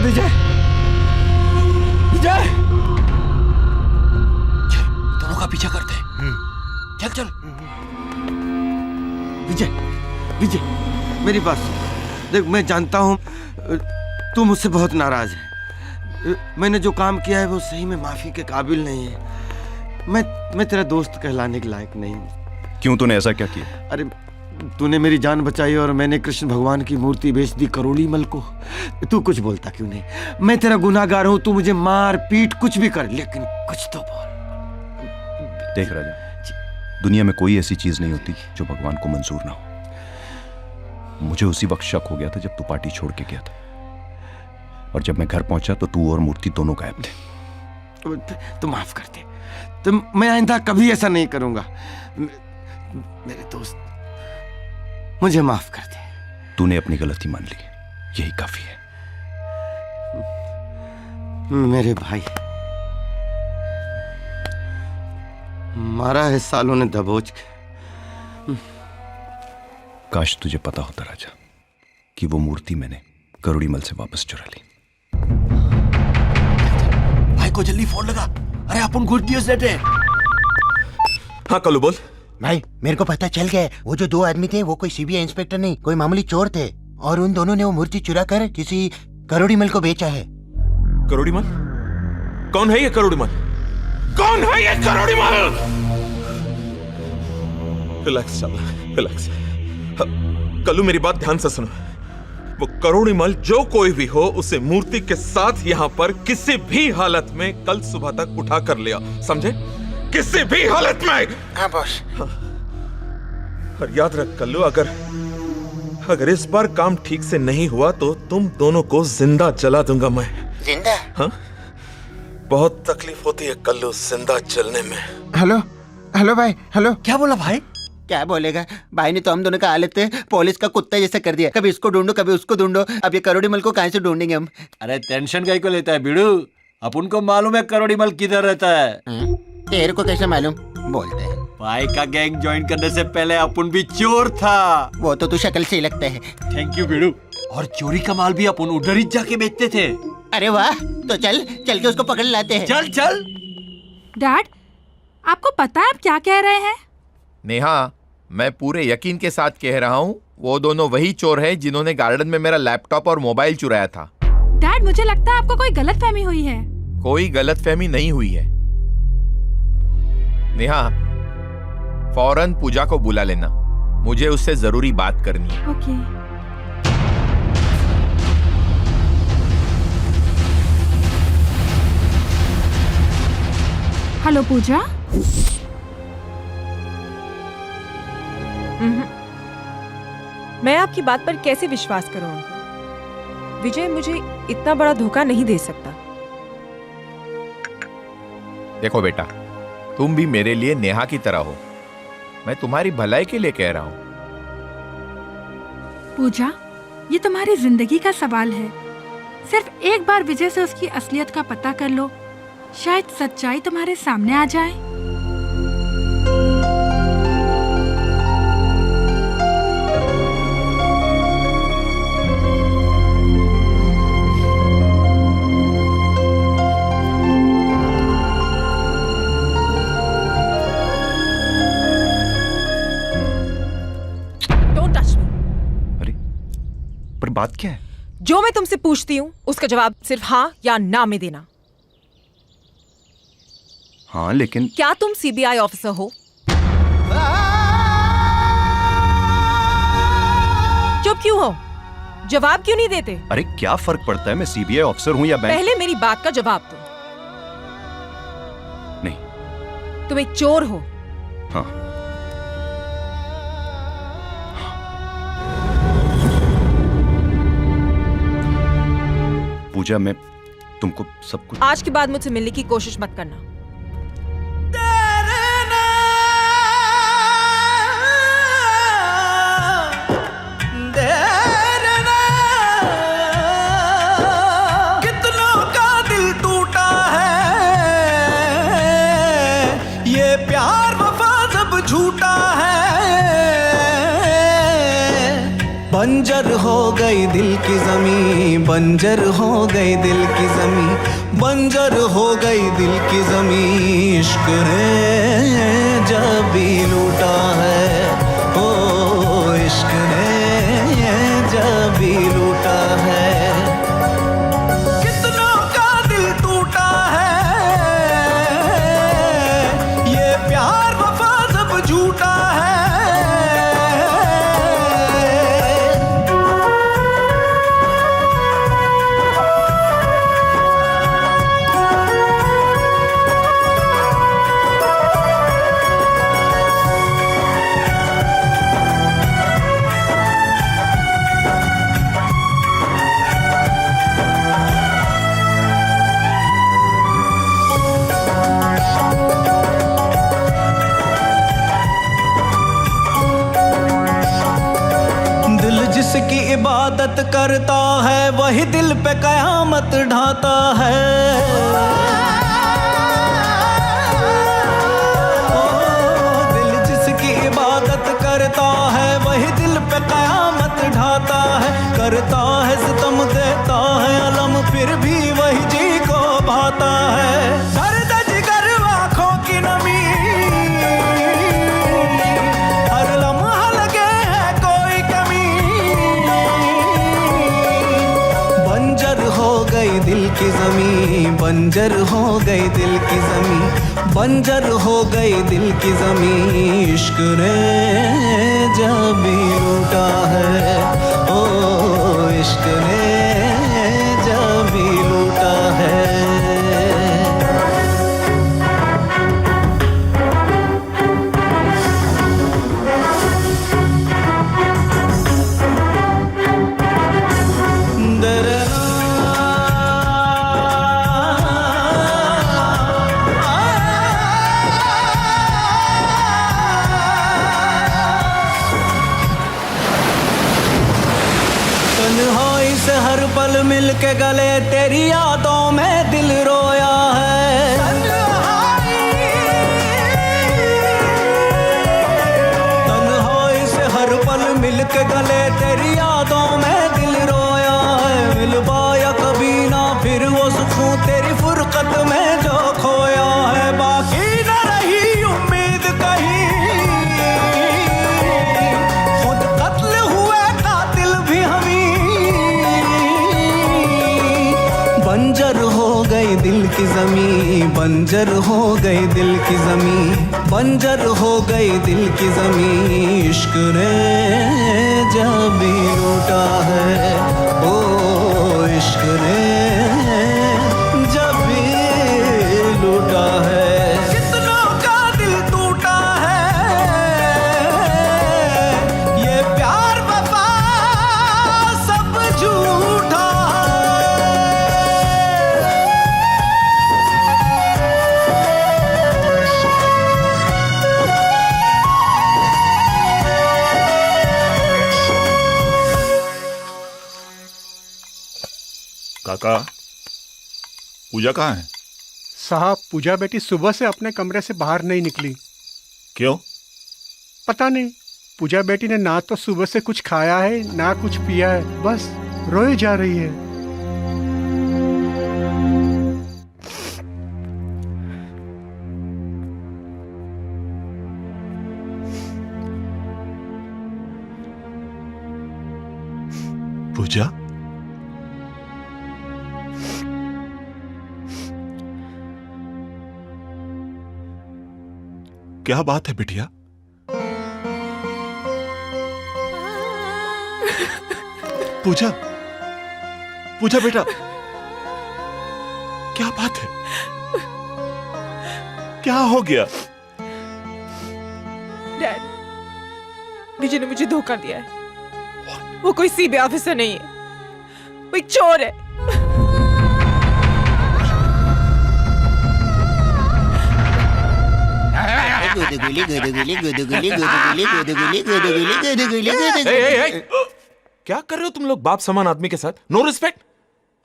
विजय, विजय, दोनों का पीछा करते हैं। चल चल। विजय, विजय, मेरी बात सुन। देख, मैं जानता हूँ तू मुझसे बहुत नाराज है। मैंने जो काम किया है वो सही में माफी के काबिल नहीं है। मैं तेरा दोस्त कहलाने के लायक नहीं हूँ। क्यों तूने ऐसा क्या किया? अरे तूने मेरी जान बचाई और मैंने कृष्ण भगवान की मूर्ति बेच दी करोड़ीमल को। तू कुछ बोलता क्यों नहीं? मैं तेरा गुनाहगार हूं। तू मुझे मार पीट कुछ भी कर, लेकिन कुछ तो बोल। देख राजा, दुनिया में कोई ऐसी चीज नहीं होती जो भगवान को मंजूर ना हो। मुझे उसी वक्त शक हो गया था जब तू पार्टी छोड़ के गया था, और जब मैं घर पहुंचा तो तू और मूर्ति दोनों गायब थे। तो माफ कर दे। तो मैं आइंदा कभी ऐसा नहीं करूंगा। मेरे दोस्त, मुझे माफ कर दे। तूने अपनी गलती मान ली, यही काफी है। मेरे भाई, मारा है सालों ने दबोच के। काश तुझे पता होता राजा कि वो मूर्ति मैंने करोड़ीमल से वापस चुरा ली। भाई को जल्दी फोन लगा। अरे अपन गुड न्यूज़ देते हैं। हाँ कल्लू बोल। भाई मेरे को पता चल गया, वो जो 2 आदमी थे वो कोई सीबीआई इंस्पेक्टर नहीं, कोई मामूली चोर थे, और उन दोनों ने वो मूर्ति चुरा कर किसी करोड़ीमल को बेचा है। करोड़ीमल? कौन है ये करोड़ीमल? कौन है ये करोड़ीमल? रिलैक्स चल, रिलैक्स। कल्लू मेरी बात ध्यान से सुनो। वो करोड़ीमल जो कोई भी हो, उसे मूर्ति के साथ यहाँ पर किसी भी हालत में कल सुबह तक उठा कर लिया, समझे? किसी भी हालत में। हाँ बॉस। और याद रख कल्लू, अगर इस बार काम ठीक से नहीं हुआ तो तुम दोनों को जिंदा जला दूंगा मैं। जिंदा? हाँ? बहुत तकलीफ होती है कल्लू जिंदा जलने में। हेलो हेलो भाई, हेलो। क्या बोला भाई? क्या बोलेगा भाई ने तो हम दोनों का हालत पुलिस का कुत्ता जैसा कर दिया। कभी इसको ढूंढो, कभी उसको ढूंढो। अब ये करोड़ीमल को कहां से ढूंढेंगे हम? अरे टेंशन काहे को लेता है बिड़ू? अपन को मालूम है करोड़ीमल किधर रहता है। तेरे को कैसे मालूम? बोलते हैं भाई का गैंग ज्वाइन करने से पहले अपन भी चोर था। वो तो तू शक्ल से ही लगता है। थैंक यू बिड़ू। और चोरी का माल भी अपन उधर ही जाके बेचते थे। अरे वाह, तो चल के उसको पकड़ लाते हैं। चल चल। डैड, आपको पता है आप क्या कह रहे हैं? नेहा, मैं पूरे यकीन के साथ कह रहा हूँ, वो दोनों वही चोर हैं जिन्होंने गार्डन में मेरा लैपटॉप और मोबाइल चुराया था। डैड, मुझे लगता है आपको कोई गलतफहमी हुई है। कोई गलतफहमी नहीं हुई है। नेहा, फौरन पूजा को बुला लेना, मुझे उससे जरूरी बात करनी है। ओके। हेलो पूजा। मैं आपकी बात पर कैसे विश्वास करूं अंकल? विजय मुझे इतना बड़ा धोखा नहीं दे सकता। देखो बेटा, तुम भी मेरे लिए नेहा की तरह हो। मैं तुम्हारी भलाई के लिए कह रहा हूं। पूजा, ये तुम्हारी जिंदगी का सवाल है। सिर्फ एक बार विजय से उसकी असलियत का पता कर लो, शायद सच्चाई तुम्हारे सामने आ जाए। Don't touch me. पर बात क्या है? जो मैं तुमसे पूछती हूँ उसका जवाब सिर्फ हाँ या ना में देना। हाँ, लेकिन क्या तुम सीबीआई ऑफिसर हो? चुप क्यों हो? जवाब क्यों नहीं देते? अरे क्या फर्क पड़ता है मैं सीबीआई ऑफिसर हूँ या बैंक? पहले मेरी बात का जवाब दो। नहीं। तुम एक चोर हो। हाँ। पूजा, मैं तुमको सब कुछ आज के बाद मुझसे मिलने की कोशिश मत करना। कितनों का दिल टूटा है, ये प्यार वफा सब झूठा है। बंजर हो गई दिल की ज़मीं, बंजर हो गई दिल की ज़मीं, बंजर हो गई दिल की ज़मीं। इश्क ने जब भी लूटा है, ओ इश्क ने जब भी लूटा है। कितनों का दिल टूटा है, ये प्यार वफा सब झूठा है। जिसकी इबादत करता है वही दिल पे कयामत ढाता है। ओ, दिल जिसकी इबादत करता है वही दिल पे कयामत ढाता है। करता है सितम देता है अलम, फिर भी वही जी को भाता है। दर्द जिगर आँखों की नमी, हर लम्हा लगे है कोई कमी। बंजर हो गई दिल की ज़मीं, बंजर हो गई दिल की ज़मीं, बंजर हो गई दिल की ज़मीं। इश्क ने जब भी लूटा है, ओ इश्क ने जब भी लूटा है। तन्हाई से हर पल मिल के गले तेरी यादों में दिल रोया है। तन्हाई से हर पल मिल के गले तेरी यादों में दिल रोया है। मिल पाया कभी ना फिर वो सुकून तेरी फुरकत में जो खोया है। बाकी न रही उम्मीद कहीं, की जमी, बंजर हो गई दिल की जमी, बंजर हो गई दिल की जमी, इश्क ने जब भी लूटा है, ओ इश्क ने जब भी लूटा है, कितनों का दिल टूटा है, ये प्यार वफा सब झूठा काका, पूजा कहाँ है? साहब, पूजा बेटी सुबह से अपने कमरे से बाहर नहीं निकली। क्यों? पता नहीं। पूजा बेटी ने ना तो सुबह से कुछ खाया है ना कुछ पिया है, बस रोए जा रही है। पूजा, क्या बात है बिटिया? पूजा, पूजा बेटा, क्या बात है? क्या हो गया? डैड, विजय ने मुझे धोखा दिया है। वो कोई सीबीआई ऑफिसर नहीं है, वो एक चोर है। क्या कर रहे हो तुम लोग बाप समान आदमी के साथ? No respect.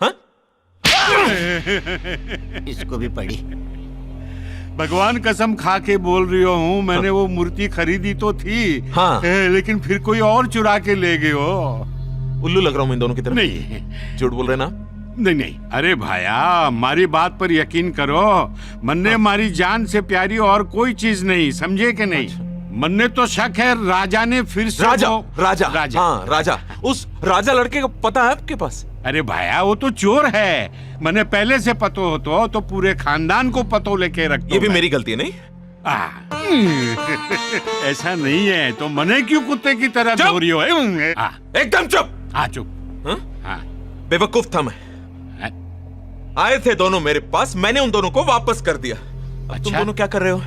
हाँ? इसको भी पड़ी। भगवान कसम खा के बोल रही हूँ, मैंने वो मूर्ति खरीदी तो थी, हाँ। लेकिन फिर कोई और चुरा के ले गए हो। उल्लू लग रहा हूँ इन दोनों की तरफ? नहीं, झूठ बोल रहे ना? नहीं नहीं, अरे भाया, हमारी बात पर यकीन करो। मन्ने हमारी जान से प्यारी और कोई चीज नहीं, समझे कि नहीं? मन्ने तो शक है राजा ने फिर से राजा, राजा, राजा, हाँ राजा। उस राजा लड़के का पता है आपके पास? अरे भाया, वो तो चोर है। मैंने पहले से पतो हो तो पूरे खानदान को पतो लेके रखता। ये भी मेरी गलती है नहीं? ऐसा नहीं है तो मने क्यों कुत्ते की तरह दो रही हो? एकदम चुप। हाँ चुप। हाँ? बेवकूफ था मैं। आए थे दोनों मेरे पास, मैंने उन दोनों को वापस कर दिया। अब तुम दोनों क्या कर रहे हो?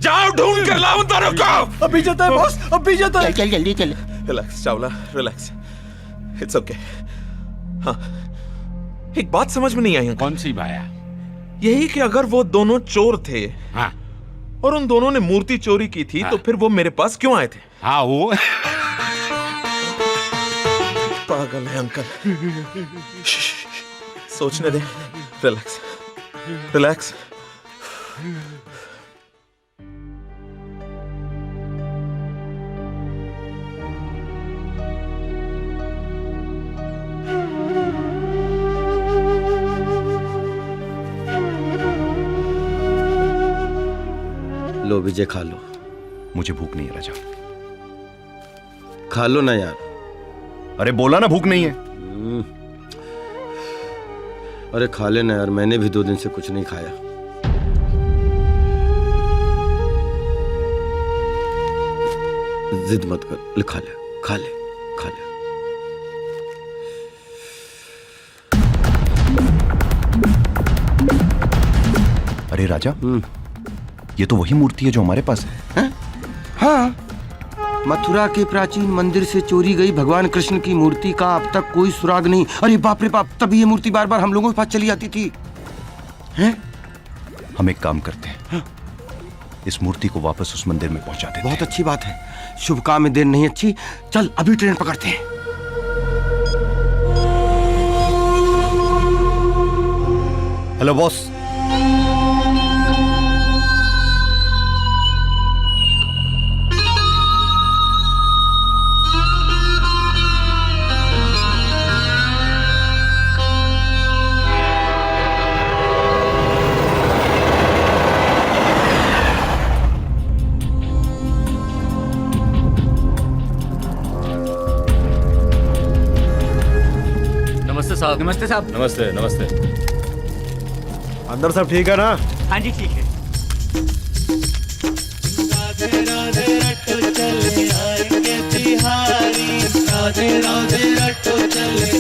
जाओ ढूंढ कर लाओ उन दोनों को। अभी जाता है बॉस, अभी जाता है। चल जल्दी चल। Relax Chawla, relax. It's okay. हाँ, एक बात समझ में नहीं आई। कौन सी भाया? यही कि अगर वो दोनों चोर थे, हाँ, और उन दोनों ने मूर्ति चोरी की थी, हाँ, तो फिर वो मेरे पास क्यों आए थे? हाँ, वो पागल है अंकल। सोचने दे। Relax, relax. लो विजय, खा लो। मुझे भूख नहीं है राजा। खा लो ना यार। अरे बोला ना भूख नहीं है। अरे खा लेना यार, मैंने भी 2 दिन से कुछ नहीं खाया। जिद मत कर, ले खा ले, खा ले, खा ले। अरे राजा, ये तो वही मूर्ति है जो हमारे पास है। हाँ, मथुरा के प्राचीन मंदिर से चोरी गई भगवान कृष्ण की मूर्ति का अब तक कोई सुराग नहीं। अरे बाप रे बाप, तभी ये मूर्ति बार बार हम लोगों के पास चली आती थी। हैं? हम एक काम करते हैं, हाँ? इस मूर्ति को वापस उस मंदिर में पहुंचा देते हैं। बहुत अच्छी बात है। शुभ काम में देर नहीं अच्छी। चल अभी ट्रेन पकड़ते हैं। Hello boss. नमस्ते साहब। नमस्ते साहब। नमस्ते, नमस्ते। अंदर सब ठीक है ना? हाँ जी ठीक है। राधे राधे रटो चले आएंगे बिहारी, राधे राधे रटो चले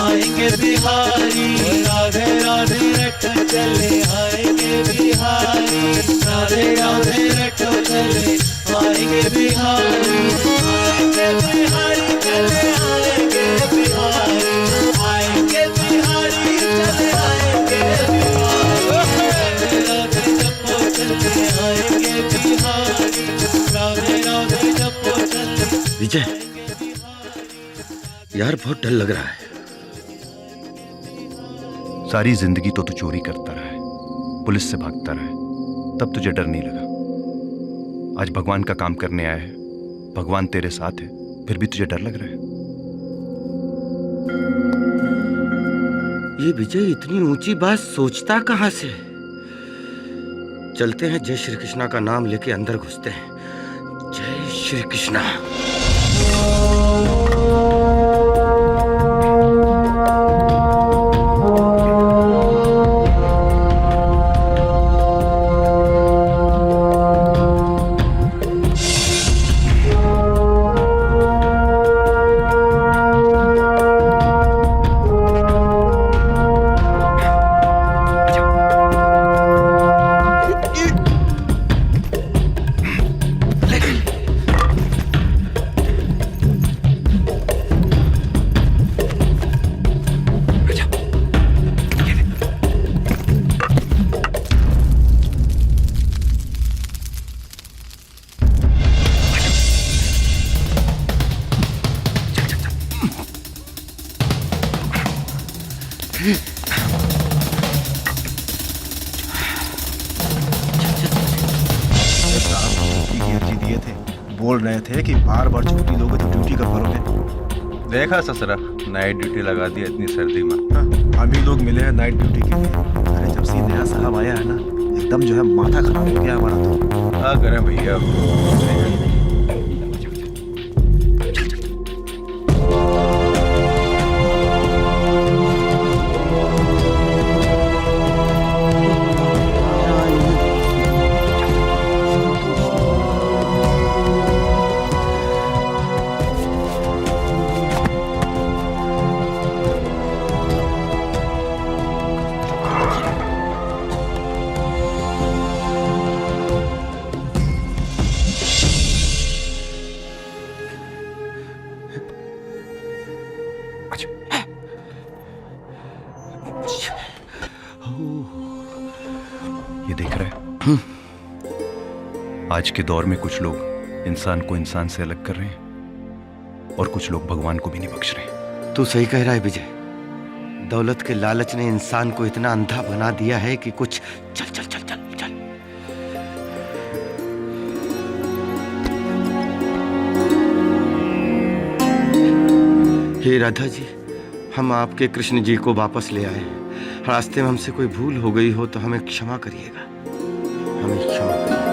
आएंगे बिहारी, राधे राधे रटो चले आएंगे बिहारी, राधे राधे रटो चले आएंगे बिहारी, आएंगे बिहारी चले आएंगे बिहारी, आएंगे बिहारी चले आएंगे बिहारी, राधे जपो चले आएंगे बिहारी, राधे राधे जपो चले। विजय, यार बहुत डर लग रहा है। सारी जिंदगी तो तू चोरी करता रहा है, पुलिस से भागता रहा है, तब तुझे डर नहीं लगा। आज भगवान का काम करने आया है, भगवान तेरे साथ है, फिर भी तुझे डर लग रहा है? ये विजय इतनी ऊंची बात सोचता कहां से? चलते हैं, जय श्री कृष्णा का नाम लेके अंदर घुसते हैं। जय श्री कृष्णा। दिए थे, बोल रहे थे कि बार बार छुट्टी लोगे तो ड्यूटी कब करोगे? देखा ससुरा, नाइट ड्यूटी लगा दी इतनी सर्दी में। हम ही लोग मिले हैं नाइट ड्यूटी के लिए। अरे जब से नया साहब आया है ना, एकदम जो है माथा खराब हो गया हमारा। तो क्या करें भैया, ये देख रहे, आज के दौर में कुछ लोग इंसान को इंसान से अलग कर रहे हैं और कुछ लोग भगवान को भी नहीं बख्श रहे। तू सही कह रहा है विजय। दौलत के लालच ने इंसान को इतना अंधा बना दिया है कि कुछ चल चल चल चल चल। हे राधा जी, हम आपके कृष्ण जी को वापस ले आए। रास्ते में हमसे कोई भूल हो गई हो तो हमें क्षमा करिएगा, हमें क्षमा करिएगा।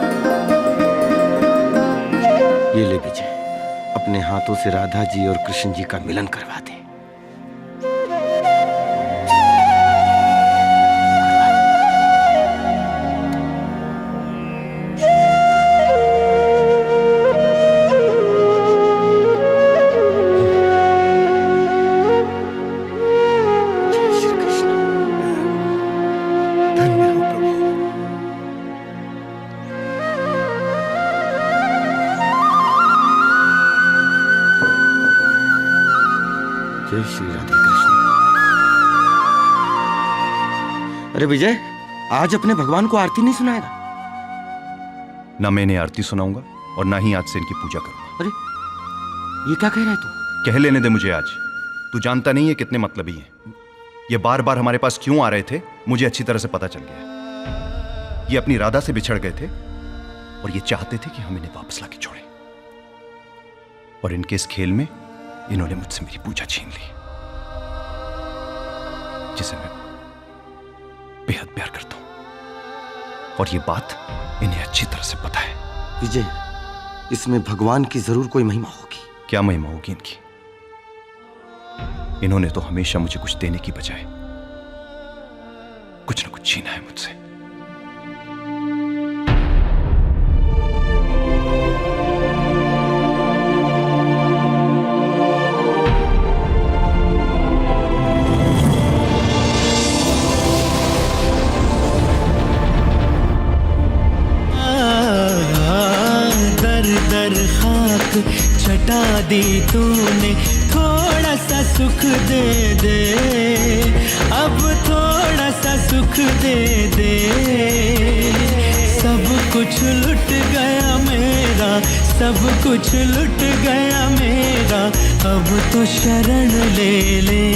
ये ले विजय, अपने हाथों से राधा जी और कृष्ण जी का मिलन करवा दे। जय श्री राधे कृष्ण। अरे विजय, आज अपने भगवान को आरती नहीं सुनाएगा? ना मैं इन्हें आरती सुनाऊंगा और ना ही आज से इनकी पूजा करूंगा। अरे ये क्या कह रहा है तू? कह लेने दे मुझे। आज तू जानता नहीं है कितने मतलबी हैं। ये बार बार हमारे पास क्यों आ रहे थे मुझे अच्छी तरह से पता चल गया। ये अपनी राधा से बिछड़ गए थे और ये चाहते थे कि हम इन्हें वापस लाके छोड़ें। और इनके इस खेल में इन्होंने मुझसे मेरी पूजा छीन ली, जिसे मैं बेहद प्यार करता हूं। और ये बात इन्हें अच्छी तरह से पता है। विजय, इसमें भगवान की जरूर कोई महिमा होगी। क्या महिमा होगी इनकी? इन्होंने तो हमेशा मुझे कुछ देने की बजाय कुछ न कुछ छीना है मुझसे। दर दर खाक छटा दी तूने, थोड़ा सा सुख दे दे, अब थोड़ा सा सुख दे दे। सब कुछ लुट गया मेरा, सब कुछ लुट गया मेरा, अब तो शरण ले ले।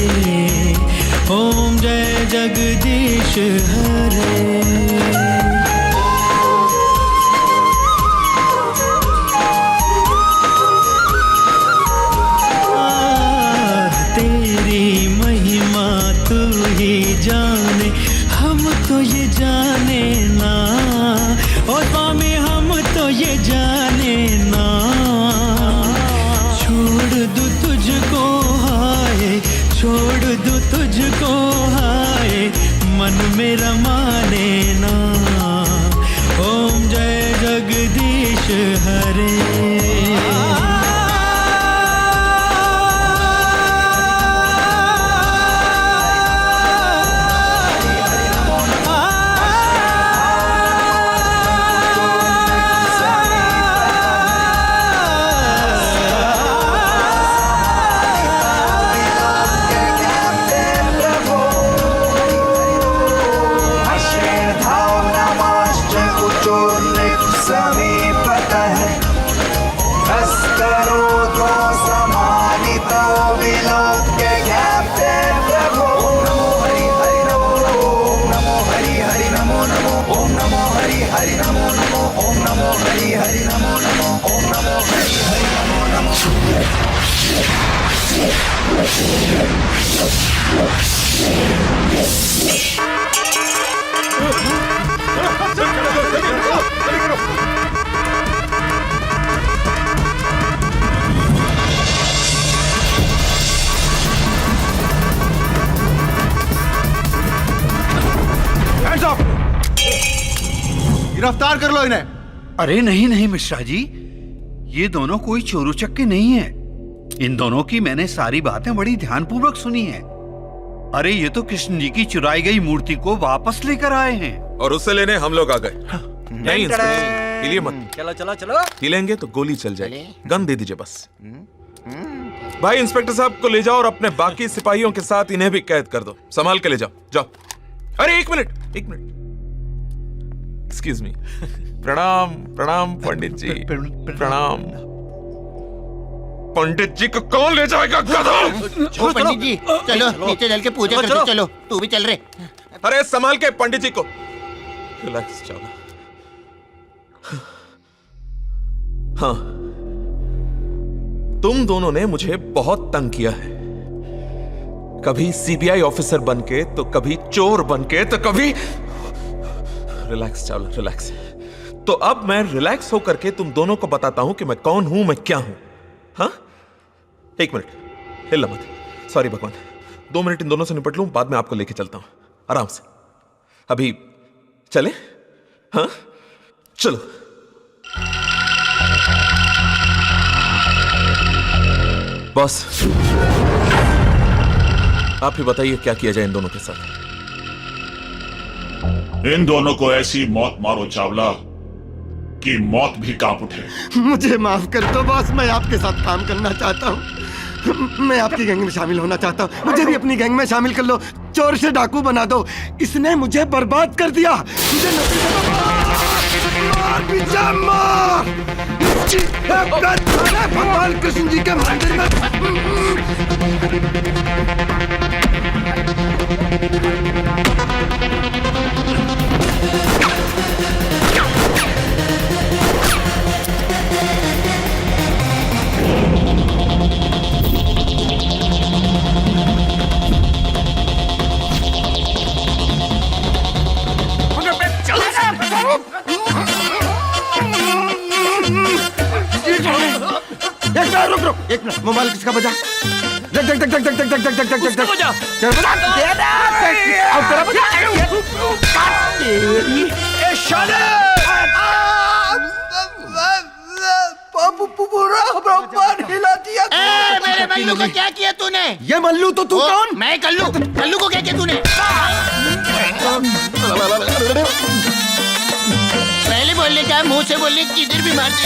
ओम जय जगदीश हरे। जाने हम तो ये जाने ना, ओ स्वामी हम तो ये जाने ना। छोड़ दूं तुझको हाय, छोड़ दूं तुझको हाय, मन मेरा माने ना। ओम जय जगदीश हरे। गिरफ्तार कर लो इन्हें। अरे नहीं नहीं मिश्रा जी, ये दोनों कोई चोरू चक्के नहीं है। इन दोनों की मैंने सारी बातें बड़ी ध्यानपूर्वक सुनी है। अरे ये तो कृष्ण जी की चुराई गई मूर्ति को वापस लेकर आए हैं। और उससे लेने हम लोग आ गए। नहीं इंस्पेक्टर, हिलिए मत। चलो चलो चलो। हिलेंगे तो गोली चल जाएगी। गन दे दीजिए बस। भाई इंस्पेक्टर साहब को ले जाओ और अपने बाकी सिपाहियों के साथ इन्हें भी कैद कर दो। संभाल के ले जाओ, जाओ। अरे एक मिनट, एक मिनट। Excuse me. प्रणाम प्रणाम पंडित जी, प्रणाम। पंडित जी को कौन ले जाएगा गधा? ओ पंडित जी चलो नीचे चल के पूजा करते। चलो तू भी चल रे। अरे संभाल के पंडित जी को। रिलैक्स चलो। हाँ, तुम दोनों ने मुझे बहुत तंग किया है। कभी सीबीआई ऑफिसर बनके, तो कभी चोर बनके, तो कभी। Relax Chawla, relax. तो अब मैं रिलैक्स होकर के तुम दोनों को बताता हूं कि मैं कौन हूं, मैं क्या हूं। हाँ, एक मिनट, हिलना मत। सॉरी भगवान, 2 मिनट इन दोनों से निपट लूं, बाद में आपको लेके चलता हूं आराम से। अभी चले? हाँ चलो। बॉस, आप ही बताइए क्या किया जाए इन दोनों के साथ। इन दोनों को ऐसी मौत मारो चावला कि मौत भी कांप उठे। मुझे माफ कर दो बॉस, मैं आपके साथ काम करना चाहता हूँ। मैं आपकी गैंग में शामिल होना चाहता हूँ। मुझे भी अपनी गैंग में शामिल कर लो। चोर से डाकू बना दो। इसने मुझे बर्बाद कर दिया। मुझे भगवान कृष्ण जी के मंदिर में। रुक रुक एक मिनट, मोबाइल किसका बजा? जग जग जग जग जग जग जग जग जग जग जग बजा। तेरा बजा। हिला दिया। मेरे मल्लू को क्या किया तूने? ये मल्लू तो तू कौन? मैं कल्लू। कल्लू को क्या किया तूने? पहले बोलने का मुंह से बोलने किधर भी मारते।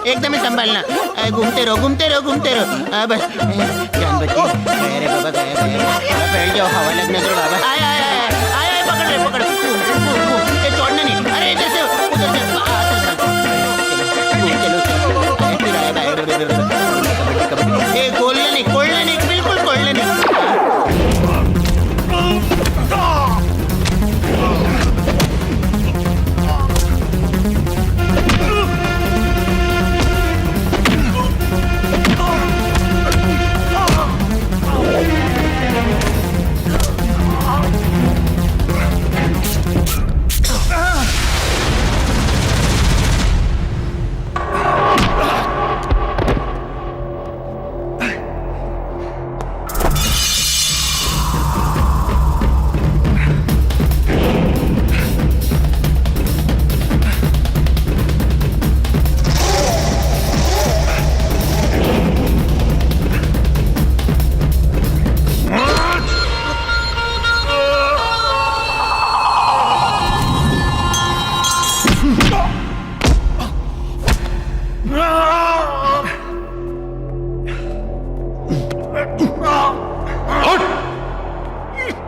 एकदम ही संभालना। घूमते रहो घूमते रहो घूमते रहो। बस जान बची। अरे बाबा गया बैठ जाओ, हवा लगने दो बाबा। आए आए आए आए पकड़ रहे पकड़। ये छोड़ना नहीं। अरे इधर से उधर से चलो। खोलना नहीं खोलना नहीं बिल्कुल खोलना नहीं।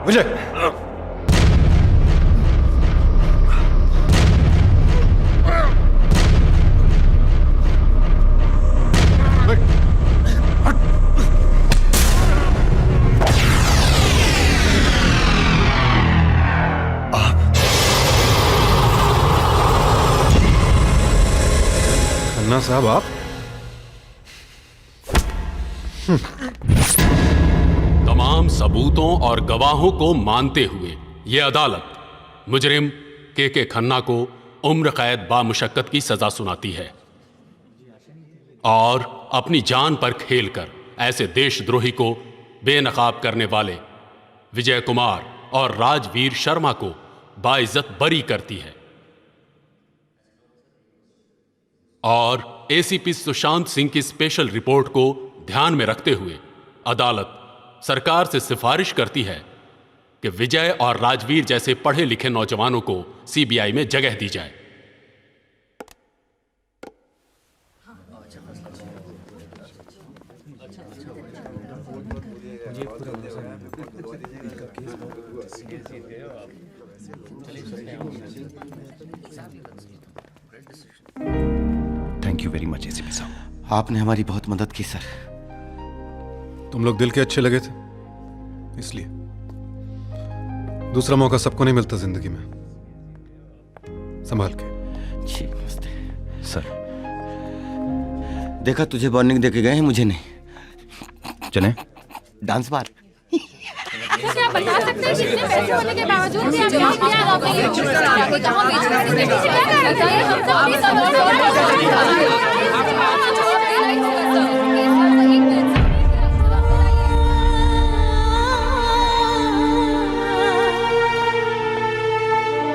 विजय, खन्ना साहब आप तमाम सबूतों और गवाहों को मानते हुए ये अदालत मुजरिम के खन्ना को उम्र कैद बामुशक्कत की सजा सुनाती है और अपनी जान पर खेलकर ऐसे देशद्रोही को बेनकाब करने वाले विजय कुमार और राजवीर शर्मा को बाइज्जत बरी करती है। और एसीपी सुशांत सिंह की स्पेशल रिपोर्ट को ध्यान में रखते हुए अदालत सरकार से सिफारिश करती है कि विजय और राजवीर जैसे पढ़े लिखे नौजवानों को सीबीआई में जगह दी जाए। Thank you very much ACP साहब, आपने हमारी बहुत मदद की सर। तुम लोग दिल के अच्छे लगे थे इसलिए। दूसरा मौका सबको नहीं मिलता जिंदगी में। संभाल के। जी नमस्ते सर। देखा तुझे वार्निंग देके गए हैं, मुझे नहीं। चलें डांस बार। क्या आप बता सकते हैं कितने पैसे होने के बावजूद भी आप यहाँ क्या कहाँ बेच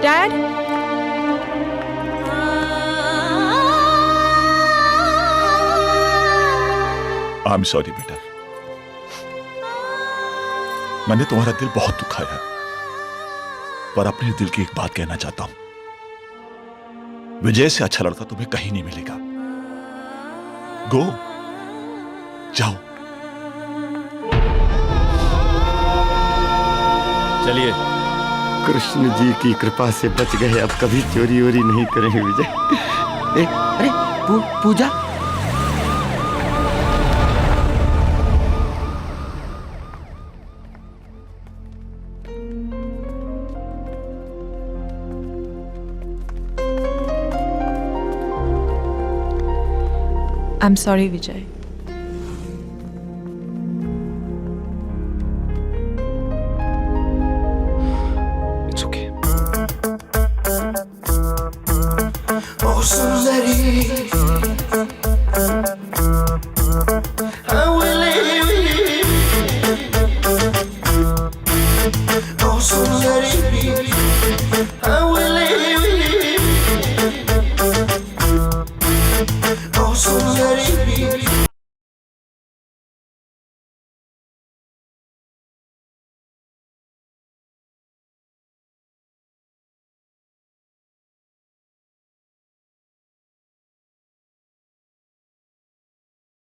डैड, आई एम सॉरी बेटा, मैंने तुम्हारा दिल बहुत दुखाया, पर अपने दिल की एक बात कहना चाहता हूं। विजय से अच्छा लड़का तुम्हें कहीं नहीं मिलेगा। गो, जाओ। चलिए। कृष्ण जी की कृपा से बच गए, अब कभी चोरी वोरी नहीं करेंगे विजय। अरे पूजा। I am sorry Vijay.